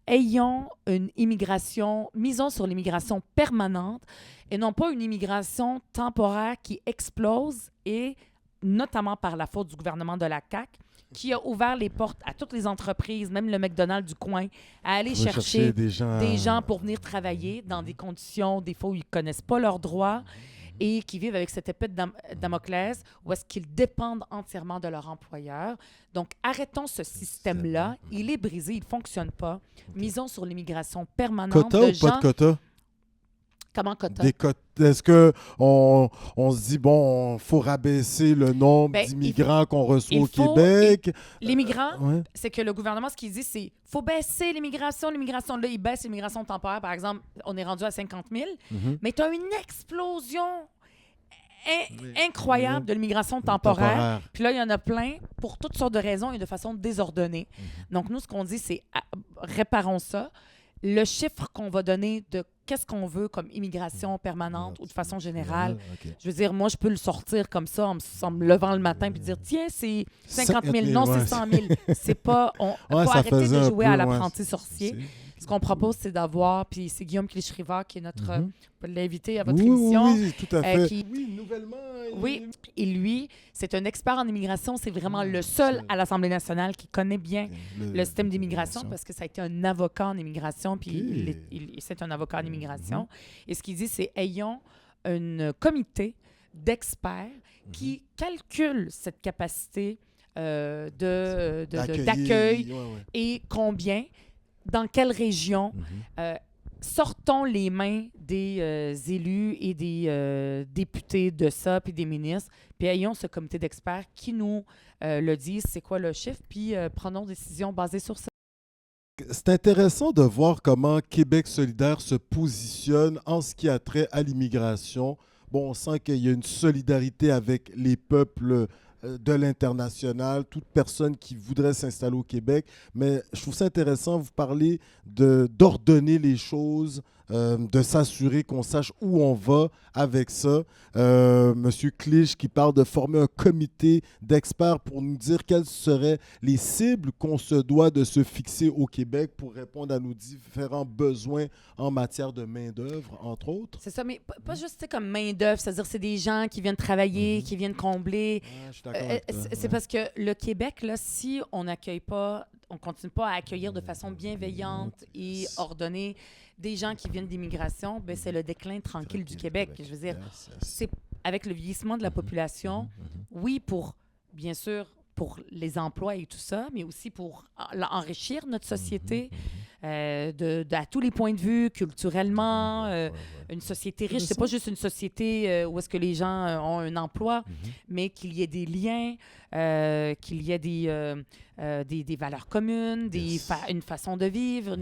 ayons une immigration, misons sur l'immigration permanente et non pas une immigration temporaire qui explose et notamment par la faute du gouvernement de la CAQ, qui a ouvert les portes à toutes les entreprises, même le McDonald's du coin, à aller chercher des gens pour venir travailler dans des conditions, des fois, où ils ne connaissent pas leurs droits et qui vivent avec cette épée de Damoclès, où est-ce qu'ils dépendent entièrement de leur employeur. Donc, arrêtons ce système-là. Il est brisé, il ne fonctionne pas. Misons sur l'immigration permanente Quota de ou gens... pas de quota? Comment quota? Des quotas. Est-ce qu'on se dit, bon, il faut rabaisser le nombre d'immigrants qu'on reçoit au Québec? Les migrants, c'est que le gouvernement, ce qu'il dit, c'est faut baisser l'immigration. L'immigration, là, il baisse l'immigration temporaire. Par exemple, on est rendu à 50 000, mais tu as une explosion incroyable de l'immigration temporaire. Puis là, il y en a plein pour toutes sortes de raisons et de façon désordonnée. Donc, nous, ce qu'on dit, c'est réparons ça. Le chiffre qu'on va donner de qu'est-ce qu'on veut comme immigration permanente ou de façon générale, je veux dire, moi, je peux le sortir comme ça en me levant le matin puis dire, tiens, c'est 50 000. Non, c'est 100 000. C'est pas... faut arrêter de jouer à l'apprenti sorcier. Ce qu'on propose, c'est d'avoir, puis c'est Guillaume Clichy-Rivard qui est notre l'invité à votre émission. Oui, tout à fait. Nouvellement. Oui, et lui, c'est un expert en immigration. C'est vraiment le seul à l'Assemblée nationale qui connaît bien le système d'immigration parce que ça a été un avocat en immigration, puis c'est un avocat en immigration. Et ce qu'il dit, c'est ayons un comité d'experts qui calcule cette capacité d'accueil et combien, dans quelle région, sortons les mains des élus et des députés de ça, puis des ministres, puis ayons ce comité d'experts qui nous le disent, c'est quoi le chiffre, puis prenons des décisions basées sur ça. C'est intéressant de voir comment Québec solidaire se positionne en ce qui a trait à l'immigration. Bon, on sent qu'il y a une solidarité avec les peuples de l'international, toute personne qui voudrait s'installer au Québec. Mais je trouve ça intéressant, vous parlez d'ordonner les choses, de s'assurer qu'on sache où on va avec ça. Monsieur Clich qui parle de former un comité d'experts pour nous dire quelles seraient les cibles qu'on se doit de se fixer au Québec pour répondre à nos différents besoins en matière de main-d'œuvre, entre autres. C'est ça, mais pas juste comme main-d'œuvre, c'est-à-dire c'est des gens qui viennent travailler, qui viennent combler. Je suis d'accord avec toi. C'est parce que le Québec, là, si on n'accueille pas, on continue pas à accueillir de façon bienveillante et ordonnée des gens qui viennent d'immigration, ben c'est le déclin tranquille du Québec. Je veux dire, c'est avec le vieillissement de la population, oui, bien sûr, pour les emplois et tout ça, mais aussi pour enrichir notre société à tous les points de vue, culturellement, une société riche. C'est pas juste une société où est-ce que les gens ont un emploi, mais qu'il y ait des liens, qu'il y ait des valeurs communes, une façon de vivre.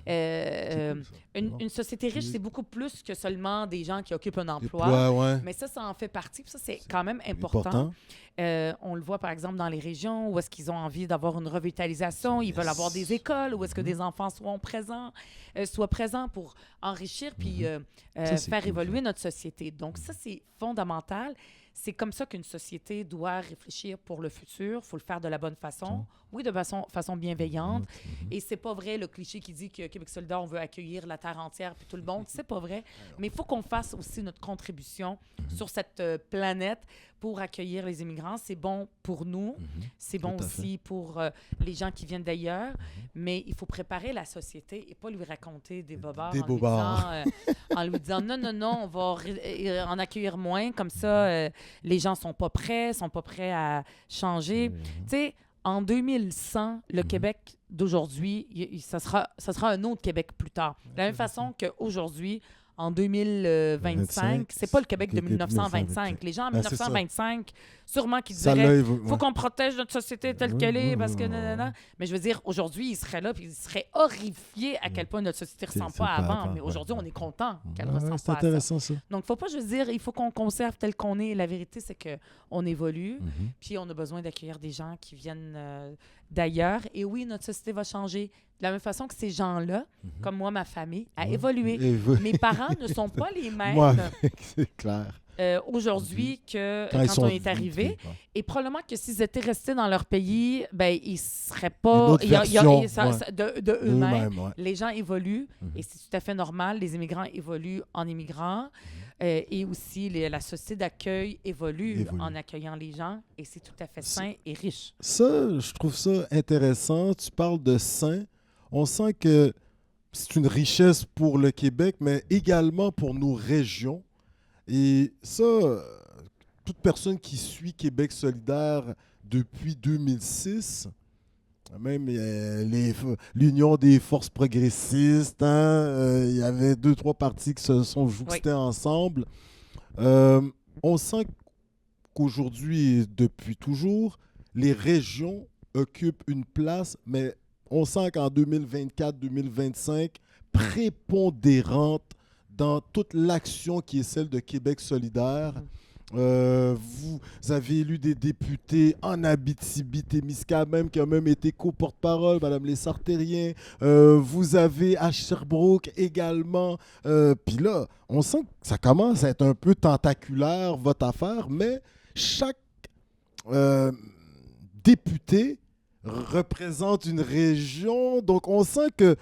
Une société riche, c'est beaucoup plus que seulement des gens qui occupent un emploi. Mais ça en fait partie. Puis ça, c'est quand même important. On le voit, par exemple, dans les régions où est-ce qu'ils ont envie d'avoir une revitalisation. Ils veulent avoir des écoles où est-ce que des enfants soient présents pour enrichir puis faire évoluer notre société. Donc, ça, c'est fondamental. C'est comme ça qu'une société doit réfléchir pour le futur. Il faut le faire de la bonne façon. Oui, de façon bienveillante. Et c'est pas vrai le cliché qui dit que Québec solidaire, on veut accueillir la terre entière puis tout le monde. C'est pas vrai. Mais il faut qu'on fasse aussi notre contribution sur cette planète pour accueillir les immigrants. C'est bon pour nous. C'est bon aussi pour les gens qui viennent d'ailleurs. Mais il faut préparer la société et pas lui raconter des bobards en lui disant non, on va en accueillir moins. Comme ça, les gens sont pas prêts à changer. Tu sais, en 2100, le Québec d'aujourd'hui, ça sera un autre Québec plus tard. De la même façon qu'aujourd'hui, en 2025, c'est pas le Québec de 1925. Les gens en 1925, sûrement qui diraient faut qu'on protège notre société telle qu'elle est parce que nanana. Mais je veux dire, aujourd'hui, ils seraient là puis ils seraient horrifiés à quel point notre société ne ressemble pas à avant. Mais aujourd'hui, on est content qu'elle ne ressemble pas à ça. Donc, faut pas juste dire il faut qu'on conserve tel qu'on est. La vérité, c'est qu'on évolue puis on a besoin d'accueillir des gens qui viennent d'ailleurs. Et oui, notre société va changer. De la même façon que ces gens-là, comme moi, ma famille, a évolué. Mes parents ne sont pas les mêmes c'est clair. Aujourd'hui que quand on est arrivé. Et probablement que s'ils étaient restés dans leur pays, ben ils seraient pas... de eux-mêmes. Les gens évoluent et c'est tout à fait normal. Les immigrants évoluent en immigrant. Et aussi, la société d'accueil évolue en accueillant les gens. Et c'est tout à fait sain et riche. Ça, je trouve ça intéressant. Tu parles de sain. On sent que c'est une richesse pour le Québec, mais également pour nos régions. Et ça, toute personne qui suit Québec solidaire depuis 2006, même l'Union des forces progressistes, il y avait 2-3 partis qui se sont jouxtés ensemble. On sent qu'aujourd'hui, et depuis toujours, les régions occupent une place, mais on sent qu'en 2024-2025, prépondérante dans toute l'action qui est celle de Québec solidaire. Vous avez élu des députés en Abitibi-Témiscamingue, même qui ont même été co-porte-parole, Mme Lessartérien. Vous avez à Sherbrooke également. Puis là, on sent que ça commence à être un peu tentaculaire, votre affaire, mais chaque député représente une région. Donc, on sent que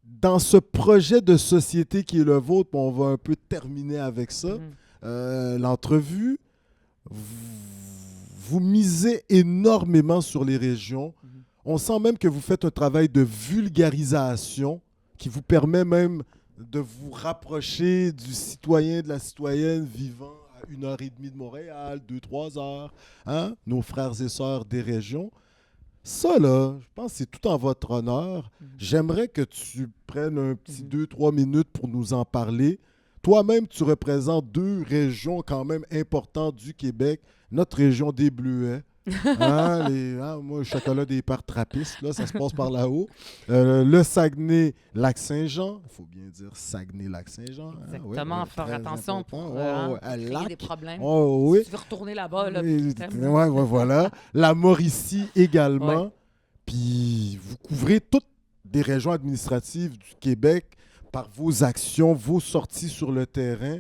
dans ce projet de société qui est le vôtre, on va un peu terminer avec ça, l'entrevue, vous misez énormément sur les régions. On sent même que vous faites un travail de vulgarisation qui vous permet même de vous rapprocher du citoyen, de la citoyenne vivant à 1h30 de Montréal, 2-3 heures, nos frères et sœurs des régions. Ça, là, je pense que c'est tout en votre honneur. J'aimerais que tu prennes un petit 2-3 minutes pour nous en parler. Toi-même, tu représentes 2 régions quand même importantes du Québec. Notre région des Bleuets. Moi, le chocolat des pères trappistes, là, ça se passe par là-haut. Le Saguenay-Lac-Saint-Jean. Il faut bien dire Saguenay-Lac-Saint-Jean. Exactement, faire attention pour créer des problèmes. Si tu veux retourner là-bas, là, voilà. La Mauricie également. Puis vous couvrez toutes des régions administratives du Québec par vos actions, vos sorties sur le terrain.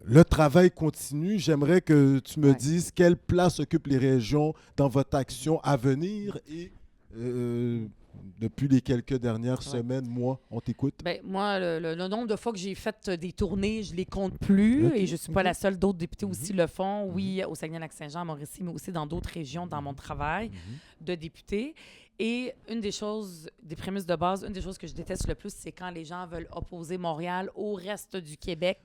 Le travail continue. J'aimerais que tu me dises quelle place occupent les régions dans votre action à venir et depuis les quelques dernières semaines, mois, on t'écoute. Ben, moi, le nombre de fois que j'ai fait des tournées, je les compte plus et je ne suis pas la seule. D'autres députés aussi le font, oui, au Saguenay-Lac-Saint-Jean, à Mauricie, mais aussi dans d'autres régions dans mon travail de député. Et une des choses, des prémices de base, une des choses que je déteste le plus, c'est quand les gens veulent opposer Montréal au reste du Québec.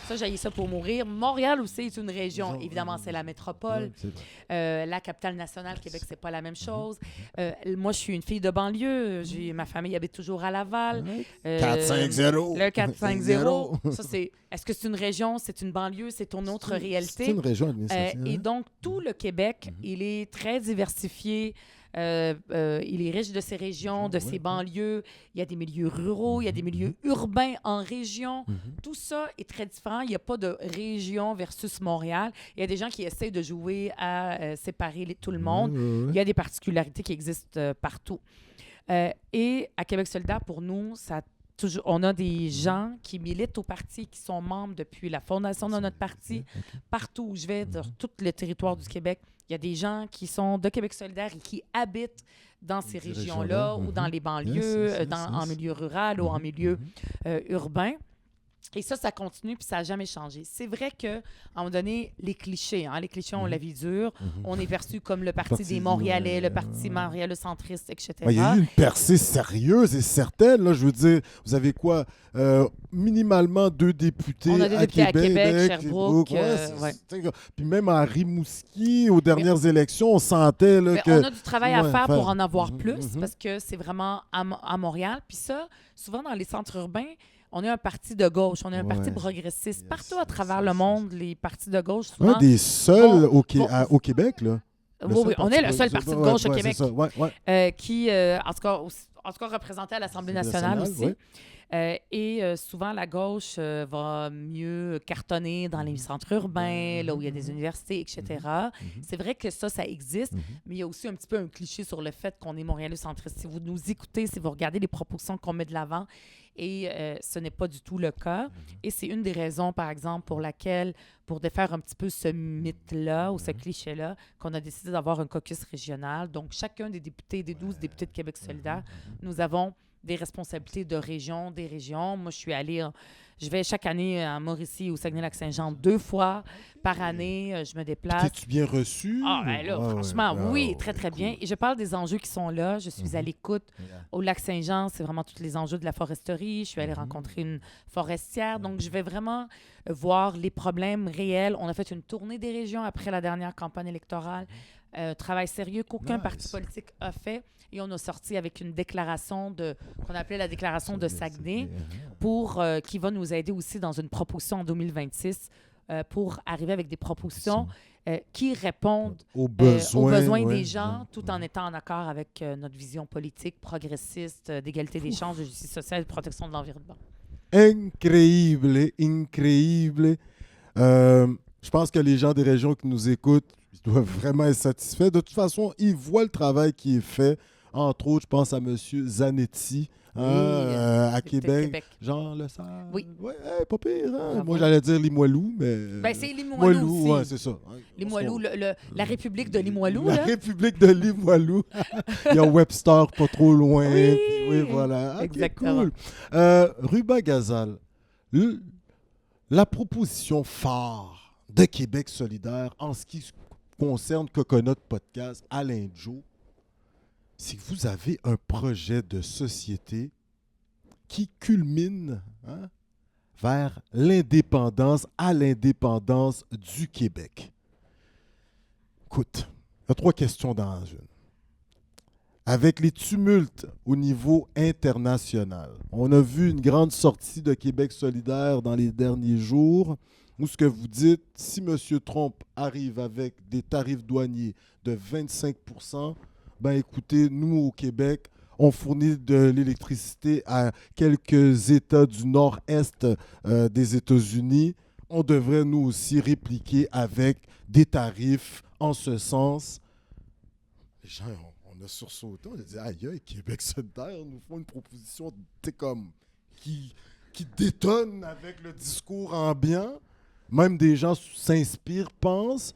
Ça, j'haïs ça pour mourir. Montréal aussi est une région. Évidemment, c'est la métropole. Ouais, c'est vrai. La capitale nationale, Québec, c'est pas la même chose. Moi, je suis une fille de banlieue. Ma famille habite toujours à Laval. 450. Le 450. Ça, c'est... Est-ce que c'est une région? C'est une banlieue? C'est une autre réalité? C'est une région administrative. Et donc, tout le Québec, il est très diversifié. Il est riche de ses régions, de ses banlieues. Il y a des milieux ruraux, il y a des milieux urbains en région. Tout ça est très différent. Il n'y a pas de région versus Montréal. Il y a des gens qui essaient de jouer à séparer tout le monde. Il y a des particularités qui existent partout. Et à Québec solidaire, pour nous, on a des gens qui militent au parti, qui sont membres depuis la fondation de notre parti. Partout où je vais, sur tout le territoire du Québec, il y a des gens qui sont de Québec solidaire et qui habitent dans ces régions-là ou dans les banlieues, en milieu rural ou en milieu urbain. Et ça continue, puis ça n'a jamais changé. C'est vrai qu'à un moment donné, les clichés ont la vie dure. On est perçu comme le parti des Montréalais, le parti montréalo-centriste, etc. Il y a eu une percée sérieuse et certaine. Là, je veux dire, vous avez quoi? Minimalement 2 députés, on a des députés à Québec, Sherbrooke. Puis même à Rimouski, aux dernières élections, on sentait là, que... On a du travail à faire pour en avoir plus, parce que c'est vraiment à Montréal. Puis ça, souvent dans les centres urbains, on est un parti de gauche, on est un parti progressiste. Partout à travers le monde, les partis de gauche, souvent... Un des seuls au Québec, là. Oui, on est le seul parti de gauche au Québec qui, en tout cas, représenté à l'Assemblée nationale aussi. Et souvent, la gauche va mieux cartonner dans les centres urbains, là où il y a des universités, etc. C'est vrai que ça existe, mais il y a aussi un petit peu un cliché sur le fait qu'on est montréalo-centriste. Si vous nous écoutez, si vous regardez les propositions qu'on met de l'avant, et ce n'est pas du tout le cas. Et c'est une des raisons, par exemple, pour défaire un petit peu ce mythe-là ou ce cliché-là, qu'on a décidé d'avoir un caucus régional. Donc, chacun des 12 députés de Québec solidaire, nous avons des responsabilités de région, des régions. Moi, je vais chaque année à Mauricie ou Saguenay-Lac-Saint-Jean 2 fois par année. Je me déplace. T'es-tu bien reçu? Ah, ben là, franchement, oui, très, très bien. Et je parle des enjeux qui sont là. Je suis à l'écoute. Au Lac-Saint-Jean, c'est vraiment tous les enjeux de la foresterie. Je suis allée rencontrer une forestière. Donc, je vais vraiment voir les problèmes réels. On a fait une tournée des régions après la dernière campagne électorale. Travail sérieux qu'aucun parti politique a fait. Et on a sorti avec une déclaration qu'on appelait la déclaration de Saguenay qui va nous aider aussi dans une proposition en 2026 pour arriver avec des propositions qui répondent aux besoins des gens tout en étant en accord avec notre vision politique progressiste, d'égalité des chances, de justice sociale et de protection de l'environnement. Incroyable. Je pense que les gens des régions qui nous écoutent, ils doivent vraiment être satisfaits. De toute façon, ils voient le travail qui est fait. Entre autres, je pense à M. Zanetti à Québec. Jean Le Sage. Oui. Ouais, pas pire. Hein? Moi, j'allais dire Limoilou, mais... Ben, c'est Limoilou aussi. Ouais, c'est ça. Limoilou, la République de Limoilou. La République de Limoilou. Il y a Webster pas trop loin. Oui, oui voilà. Okay, exactement. Cool. Ruba Gazal, la proposition phare de Québec solidaire en ce qui concerne Coconut Podcast, Alain Joe, c'est que vous avez un projet de société qui culmine vers l'indépendance, à l'indépendance du Québec. Écoute, il y a 3 questions dans une. Avec les tumultes au niveau international, on a vu une grande sortie de Québec solidaire dans les derniers jours, où ce que vous dites, si M. Trump arrive avec des tarifs douaniers de 25%, ben écoutez, nous au Québec, on fournit de l'électricité à quelques États du nord-est des États-Unis. On devrait nous aussi répliquer avec des tarifs en ce sens. Les gens, on a sursauté, on a dit, aïe, Québec solidaire nous font une proposition comme qui détonne avec le discours ambiant. Même des gens s'inspirent, pensent.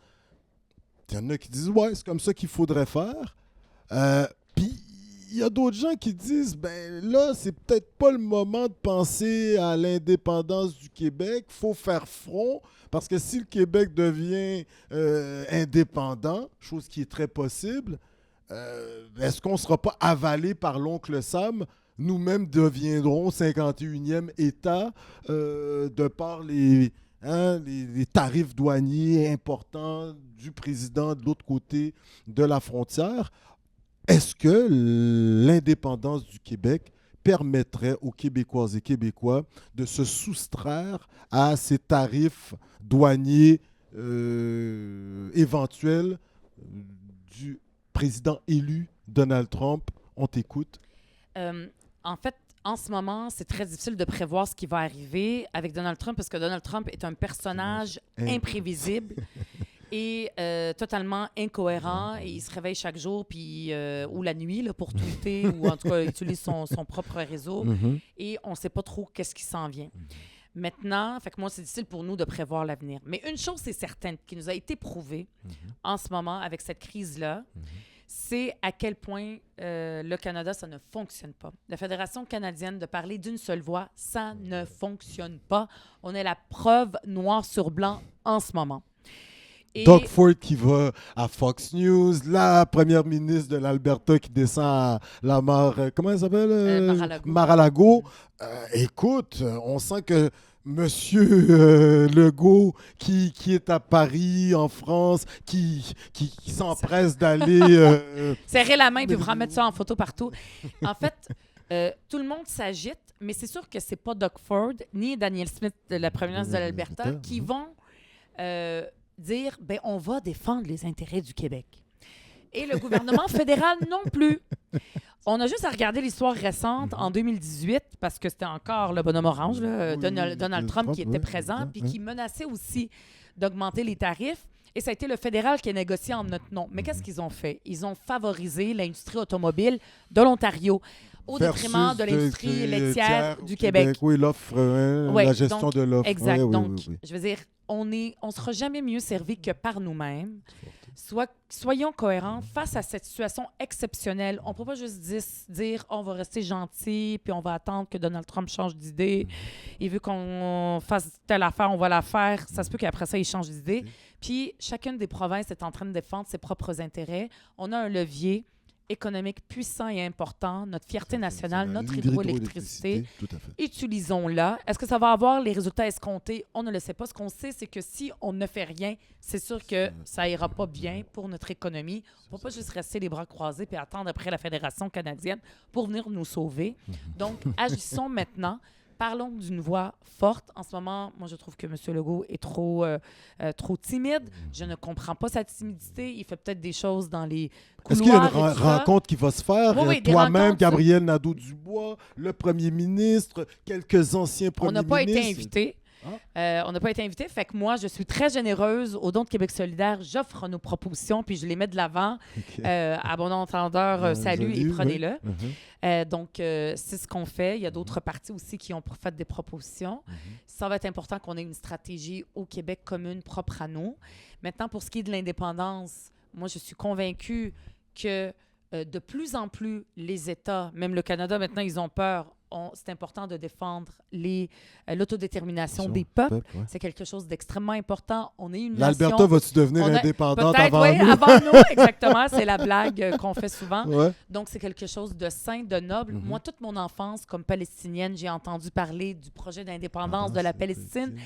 Il y en a qui disent, ouais, c'est comme ça qu'il faudrait faire. Puis, il y a d'autres gens qui disent, ben là, c'est peut-être pas le moment de penser à l'indépendance du Québec. Il faut faire front, parce que si le Québec devient indépendant, chose qui est très possible, est-ce qu'on ne sera pas avalé par l'oncle Sam? Nous-mêmes deviendrons 51e État de par les hein, les tarifs douaniers importants du président de l'autre côté de la frontière. Est-ce que l'indépendance du Québec permettrait aux Québécoises et Québécois de se soustraire à ces tarifs douaniers éventuels du président élu Donald Trump? On t'écoute. En fait, en ce moment, c'est très difficile de prévoir ce qui va arriver avec Donald Trump parce que Donald Trump est un personnage imprévisible et totalement incohérent. Et il se réveille chaque jour puis, ou la nuit là, pour tweeter ou en tout cas utilise son propre réseau. Et on ne sait pas trop qu'est-ce qui s'en vient. Maintenant, fait que moi, c'est difficile pour nous de prévoir l'avenir. Mais une chose, c'est certaine, qui nous a été prouvée en ce moment avec cette crise-là, c'est à quel point le Canada, ça ne fonctionne pas. La Fédération canadienne, de parler d'une seule voix, ça ne fonctionne pas. On est la preuve noir sur blanc en ce moment. Et Doug Ford qui va à Fox News, la première ministre de l'Alberta qui descend à la comment elle s'appelle? Mar-a-Lago. Mar-a-Lago. Écoute, on sent que Monsieur Legault, qui est à Paris, en France, qui s'empresse d'aller... serrer la main puis vraiment mettre ça en photo partout. En fait, tout le monde s'agite, mais c'est sûr que c'est pas Doug Ford ni Danielle Smith, la première ministre de l'Alberta, qui vont dire ben on va défendre les intérêts du Québec. Et le gouvernement fédéral non plus. On a juste à regarder l'histoire récente en 2018, parce que c'était encore le bonhomme orange, là, Donald Trump qui était présent, puis qui menaçait aussi d'augmenter les tarifs. Et ça a été le fédéral qui a négocié en notre nom. Mais qu'est-ce qu'ils ont fait? Ils ont favorisé l'industrie automobile de l'Ontario au détriment de l'industrie laitière du Québec. Oui, l'offre, la gestion de l'offre. Exact. Oui, donc, oui. je veux dire, on sera jamais mieux servi que par nous-mêmes. Soyons cohérents face à cette situation exceptionnelle. On ne peut pas juste dire on va rester gentil puis on va attendre que Donald Trump change d'idée. Il veut qu'on fasse telle affaire, on va la faire. Ça se peut qu'après ça, il change d'idée. Puis, chacune des provinces est en train de défendre ses propres intérêts. On a un levier économique puissant et important, notre fierté nationale, notre hydroélectricité. Tout à fait. Utilisons-la. Est-ce que ça va avoir les résultats escomptés? On ne le sait pas. Ce qu'on sait, c'est que si on ne fait rien, c'est sûr que ça ira pas bien pour notre économie. On ne peut pas juste rester les bras croisés et attendre après la Fédération canadienne pour venir nous sauver. Donc, agissons maintenant. Parlons d'une voix forte. En ce moment, moi, je trouve que M. Legault est trop timide. Je ne comprends pas sa timidité. Il fait peut-être des choses dans les couloirs. Est-ce qu'il y a une rencontre qui va se faire? Oui, Toi-même, Gabriel Nadeau-Dubois, le premier ministre, quelques anciens premiers ministres. On n'a pas été invités. On n'a pas été invités. Fait que moi, je suis très généreuse. Au Don de Québec solidaire, j'offre nos propositions puis je les mets de l'avant. À bon entendeur, salut et prenez-le. Donc, c'est ce qu'on fait. Il y a d'autres partis aussi qui ont fait des propositions. Ça va être important qu'on ait une stratégie au Québec commune propre à nous. Maintenant, pour ce qui est de l'indépendance, moi, je suis convaincue que de plus en plus, les États, même le Canada, maintenant, ils ont peur. C'est important de défendre l'autodétermination des peuples. C'est quelque chose d'extrêmement important. On est une nation... L'Alberta va-tu devenir indépendante avant nous? Avant nous, exactement. C'est la blague qu'on fait souvent. Ouais. Donc, c'est quelque chose de sain, de noble. Moi, toute mon enfance, comme palestinienne, j'ai entendu parler du projet d'indépendance de la Palestine.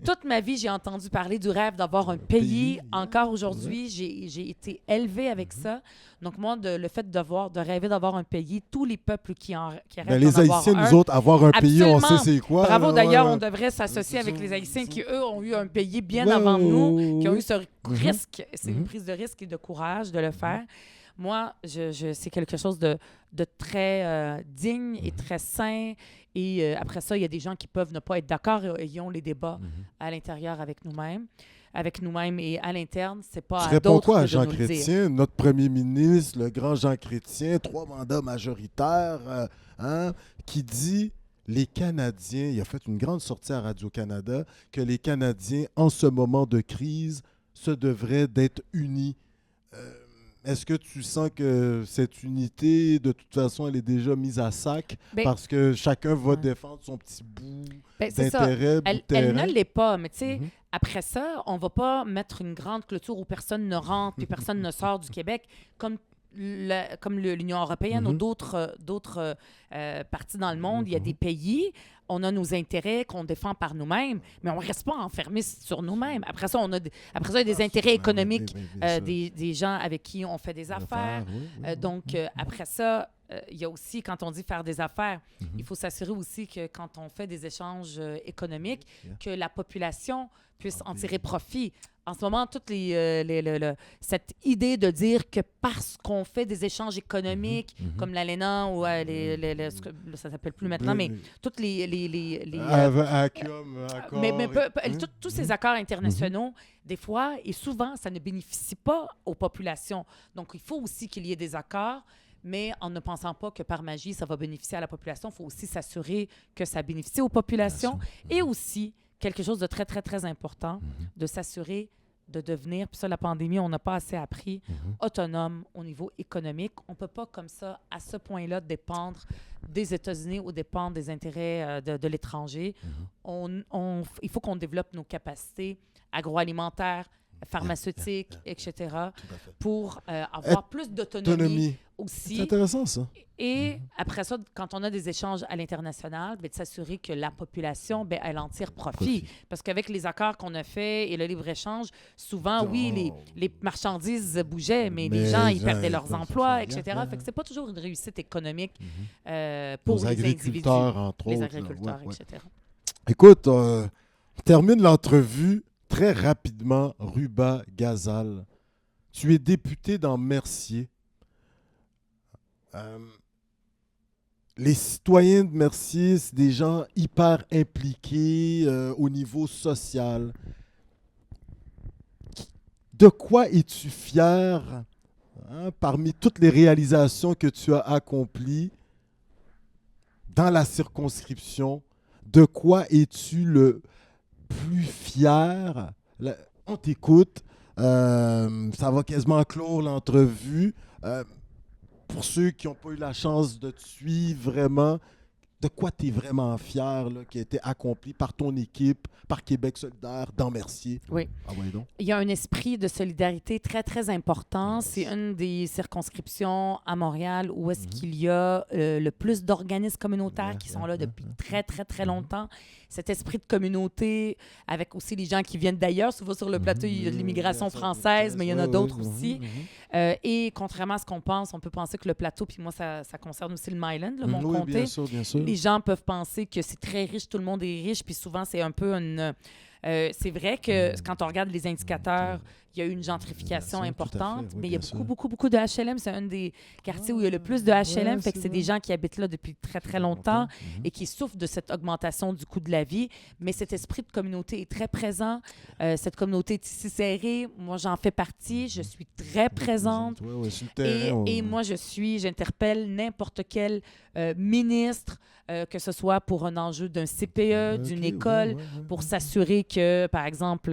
Toute ma vie, j'ai entendu parler du rêve d'avoir un pays. Encore aujourd'hui, j'ai été élevée avec ça. Donc, moi, le fait de rêver d'avoir un pays, tous les peuples qui rêvent d'en avoir un. Nous autres, avoir un pays, on sait c'est quoi. Bravo, d'ailleurs, on devrait s'associer avec les Haïtiens qui, eux, ont eu un pays bien avant nous, qui ont eu ce risque. C'est une prise de risque et de courage de le faire. Moi, c'est quelque chose de très digne et très sain. Et après ça, il y a des gens qui peuvent ne pas être d'accord et ils ont les débats à l'intérieur avec nous-mêmes et à l'interne, c'est pas à d'autres de nous le dire. Tu réponds quoi à Jean Chrétien, notre premier ministre, le grand Jean Chrétien, 3 mandats majoritaires, qui dit les Canadiens, il a fait une grande sortie à Radio-Canada, que les Canadiens, en ce moment de crise, se devraient d'être unis. Est-ce que tu sens que cette unité, de toute façon, elle est déjà mise à sac parce que chacun va défendre son petit bout d'intérêt, bout de terrain? Elle ne l'est pas, mais tu sais, après ça, on ne va pas mettre une grande clôture où personne ne rentre et personne ne sort du Québec. Comme comme l'Union européenne ou d'autres parties dans le monde, il y a des pays, on a nos intérêts qu'on défend par nous-mêmes, mais on ne reste pas enfermés sur nous-mêmes. Après ça, il y a des intérêts économiques des gens avec qui on fait des affaires. Après ça, il y a aussi, quand on dit faire des affaires, il faut s'assurer aussi que quand on fait des échanges économiques, que la population puisse en tirer profit. En ce moment, cette idée de dire que parce qu'on fait des échanges économiques, comme l'ALENA ou ça ne s'appelle plus maintenant, mais toutes tous ces accords internationaux, des fois et souvent, ça ne bénéficie pas aux populations. Donc, il faut aussi qu'il y ait des accords, mais en ne pensant pas que par magie, ça va bénéficier à la population. Il faut aussi s'assurer que ça bénéficie aux populations et aussi quelque chose de très, très, très important, de s'assurer de devenir, puis ça, la pandémie, on n'a pas assez appris, autonome au niveau économique. On ne peut pas, comme ça, à ce point-là, dépendre des États-Unis ou dépendre des intérêts de l'étranger. Il faut qu'on développe nos capacités agroalimentaires, pharmaceutiques, etc., pour avoir plus d'autonomie aussi. C'est intéressant, ça. Et après ça, quand on a des échanges à l'international, de s'assurer que la population, elle en tire profit. Parce qu'avec les accords qu'on a faits et le libre-échange, souvent, les marchandises bougeaient, mais les gens, ils perdaient leurs emplois, etc. Fait que c'est pas toujours une réussite économique pour les individus. Entre les autres, agriculteurs, etc. Écoute, on termine l'entrevue très rapidement. Ruba Ghazal, tu es député dans Mercier. Les citoyens de Mercier, c'est des gens hyper impliqués au niveau social. De quoi es-tu fier parmi toutes les réalisations que tu as accomplies dans la circonscription? De quoi es-tu le plus fier? On t'écoute. Ça va quasiment clore l'entrevue. Pour ceux qui n'ont pas eu la chance de te suivre vraiment, de quoi tu es vraiment fier qui a été accompli par ton équipe, par Québec solidaire, dans Mercier? Oui. Ah ouais, donc? Il y a un esprit de solidarité très, très important. C'est une des circonscriptions à Montréal où est-ce qu'il y a le plus d'organismes communautaires qui sont là depuis très, très, très longtemps. Cet esprit de communauté, avec aussi les gens qui viennent d'ailleurs. Souvent sur le plateau, il y a de l'immigration française, mais il y en a d'autres aussi. Et contrairement à ce qu'on pense, on peut penser que le plateau, puis moi, ça concerne aussi le Myland, mon comté. Bien sûr, bien sûr. Les gens peuvent penser que c'est très riche, tout le monde est riche, puis souvent, c'est un peu une... c'est vrai que quand on regarde les indicateurs, il y a eu une gentrification importante, mais il y a beaucoup de HLM. C'est un des quartiers où il y a le plus de HLM, fait que c'est des gens qui habitent là depuis très, très longtemps et qui souffrent de cette augmentation du coût de la vie. Mais cet esprit de communauté est très présent. Cette communauté est ici serrée. Moi, j'en fais partie. Je suis très présente. Et moi, j'interpelle n'importe quel ministre, que ce soit pour un enjeu d'un CPE, d'une école, pour s'assurer que, par exemple,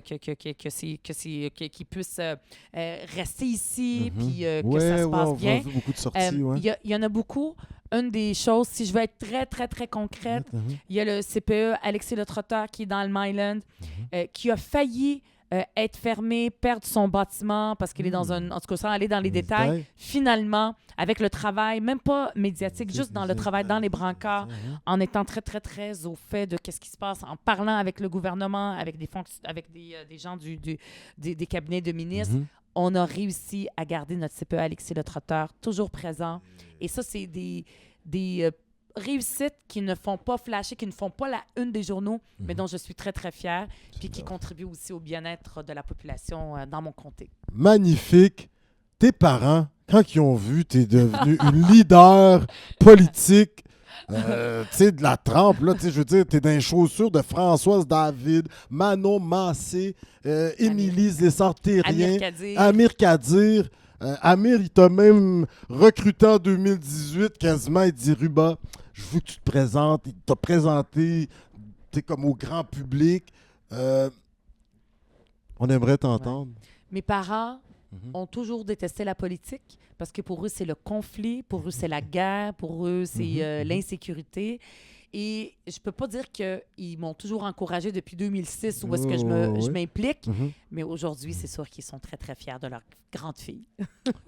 qu'ils puissent rester ici, puis que ça se passe bien. Beaucoup de sorties, il y en a beaucoup. Une des choses, si je veux être très, très, très concrète, il y a le CPE Alexis Le Trotteur qui est dans le Myland, qui a failli être fermé, perdre son bâtiment parce qu'il est dans un... En tout cas, sans aller dans les détails, finalement, avec le travail, même pas médiatique, juste dans le travail, dans les brancards, en étant très, très, très au fait de qu'est-ce qui se passe, en parlant avec le gouvernement, avec des gens des cabinets de ministres, on a réussi à garder notre CPE Alexis Le Trotteur toujours présent. Et ça, c'est des réussites qui ne font pas flasher, qui ne font pas la une des journaux, mais dont je suis très, très fière, puis qui contribuent aussi au bien-être de la population dans mon comté. Magnifique. Tes parents, quand ils ont vu, tu es devenue une leader politique, tu sais, de la trempe, là, je veux dire, tu es dans les chaussures de Françoise David, Manon Massé, Émilie Zlessard-Terrien, Amir Kadir. Amir, il t'a même recruté en 2018, quasiment, il dit « Ruba, je veux que tu te présentes. » Il t'a présenté, tu sais, comme au grand public. On aimerait t'entendre. Ouais. Mes parents ont toujours détesté la politique parce que pour eux, c'est le conflit, pour eux, c'est la guerre, pour eux, c'est l'insécurité. Et je peux pas dire qu'ils m'ont toujours encouragée depuis 2006 où est-ce que je m'implique. Mais aujourd'hui, c'est sûr qu'ils sont très, très fiers de leur grande fille.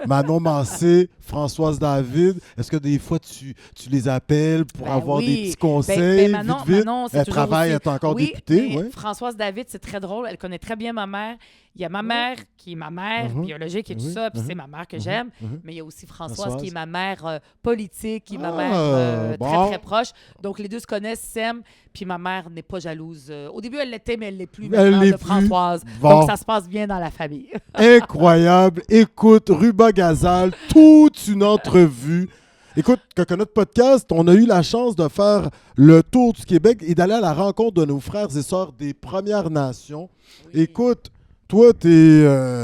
Manon Massé, Françoise David, est-ce que des fois tu les appelles pour avoir des petits conseils? Manon, c'est elle toujours travaille, aussi... elle est encore députée. Ouais. Françoise David, c'est très drôle. Elle connaît très bien ma mère. Il y a ma mère qui est ma mère biologique et tout ça, puis c'est ma mère que j'aime. Mais il y a aussi Françoise qui est ma mère politique, qui est ma mère très, très proche. Donc, les deux se connaissent, s'aiment, puis ma mère n'est pas jalouse. Au début, elle l'était, mais elle ne l'est plus maintenant de Françoise. Bon. Donc, ça se passe bien dans la famille. Incroyable. Écoute, Ruba Gazal, toute une entrevue. Écoute, Coconut Podcast, on a eu la chance de faire le tour du Québec et d'aller à la rencontre de nos frères et sœurs des Premières Nations. Oui. Écoute, toi, t'es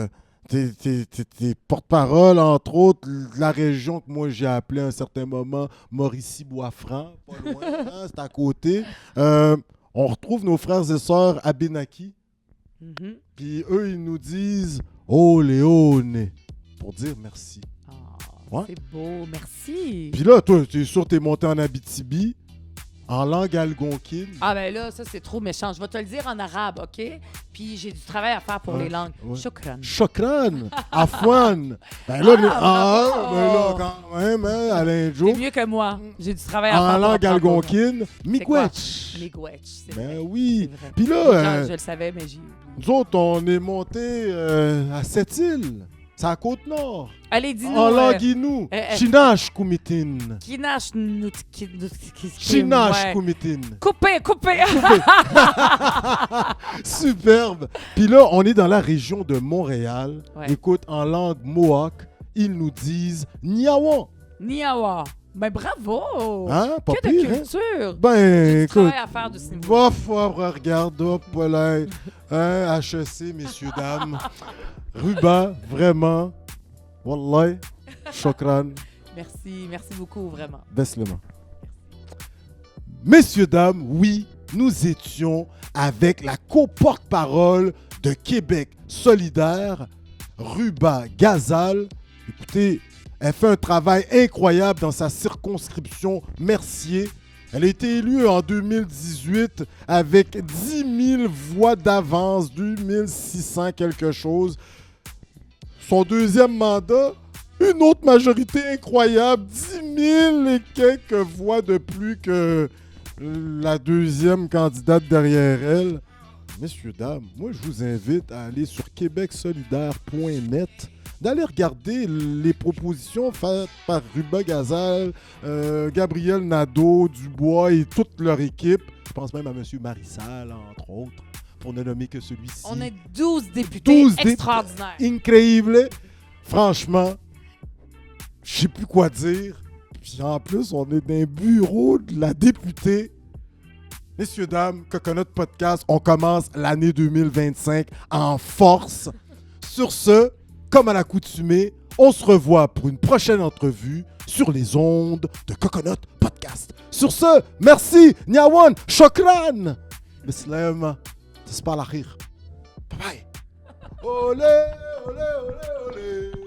porte-parole, entre autres, de la région que moi j'ai appelée à un certain moment Mauricie-Bois-Franc, pas loin, hein, c'est à côté. On retrouve nos frères et sœurs à Benaki. Puis eux, ils nous disent « Oh, Léone » pour dire merci. Ouais. C'est beau, merci. Puis là, toi, t'es sûr que t'es monté en Abitibi, en langue algonquine. Ah ben là, ça c'est trop méchant. Je vais te le dire en arabe, OK? Puis j'ai du travail à faire pour les langues. Ouais. Shukran. Shukran. Afwan. Ben là, quand même, hein, Alain Joe. C'est mieux que moi. J'ai du travail à faire. En langue algonquine, miigwech. Miigwech, c'est ben vrai. Oui. C'est vrai. Puis là, je le savais, mais j'ai... Nous autres, on est monté à Sept-Îles. C'est à Côte-Nord. Allez, dis-nous. En langue inou. Chinash Kumitin. Kinash Chinash Kumitin. Coupé. Superbe. Puis là, on est dans la région de Montréal. Ouais. Écoute, en langue mohawk, ils nous disent Niawan. Niawa. Ben bravo! Hein? Pas que pire, de culture! Hein? Ben, écoute. Travail à faire de ce niveau. Va voir, regarde, hop, voilà. Hein, HEC, messieurs, dames. Ruba, vraiment. Wallahi. Shukran. Merci beaucoup, vraiment. Baisse-le-moi. Messieurs, dames, oui, nous étions avec la co-porte-parole de Québec solidaire, Ruba Gazal. Écoutez, elle fait un travail incroyable dans sa circonscription Mercier. Elle a été élue en 2018 avec 10 000 voix d'avance, 2 600 quelque chose. Son deuxième mandat, une autre majorité incroyable, 10 000 et quelques voix de plus que la deuxième candidate derrière elle. Messieurs, dames, moi je vous invite à aller sur québecsolidaire.net, d'aller regarder les propositions faites par Ruba Gazal, Gabriel Nadeau-Dubois et toute leur équipe. Je pense même à M. Marissal, entre autres, pour ne nommer que celui-ci. On est 12 députés extraordinaires. Incroyable. Franchement, je sais plus quoi dire. Puis en plus, on est dans un bureau de la députée. Messieurs, dames, Coconut Podcast, on commence l'année 2025 en force. Sur ce, comme à l'accoutumée, on se revoit pour une prochaine entrevue sur les ondes de Coconut Podcast. Sur ce, merci, Nyawan, Shokran. Bislam, تصبح على خير. Bye bye. Olé, olé, olé, olé.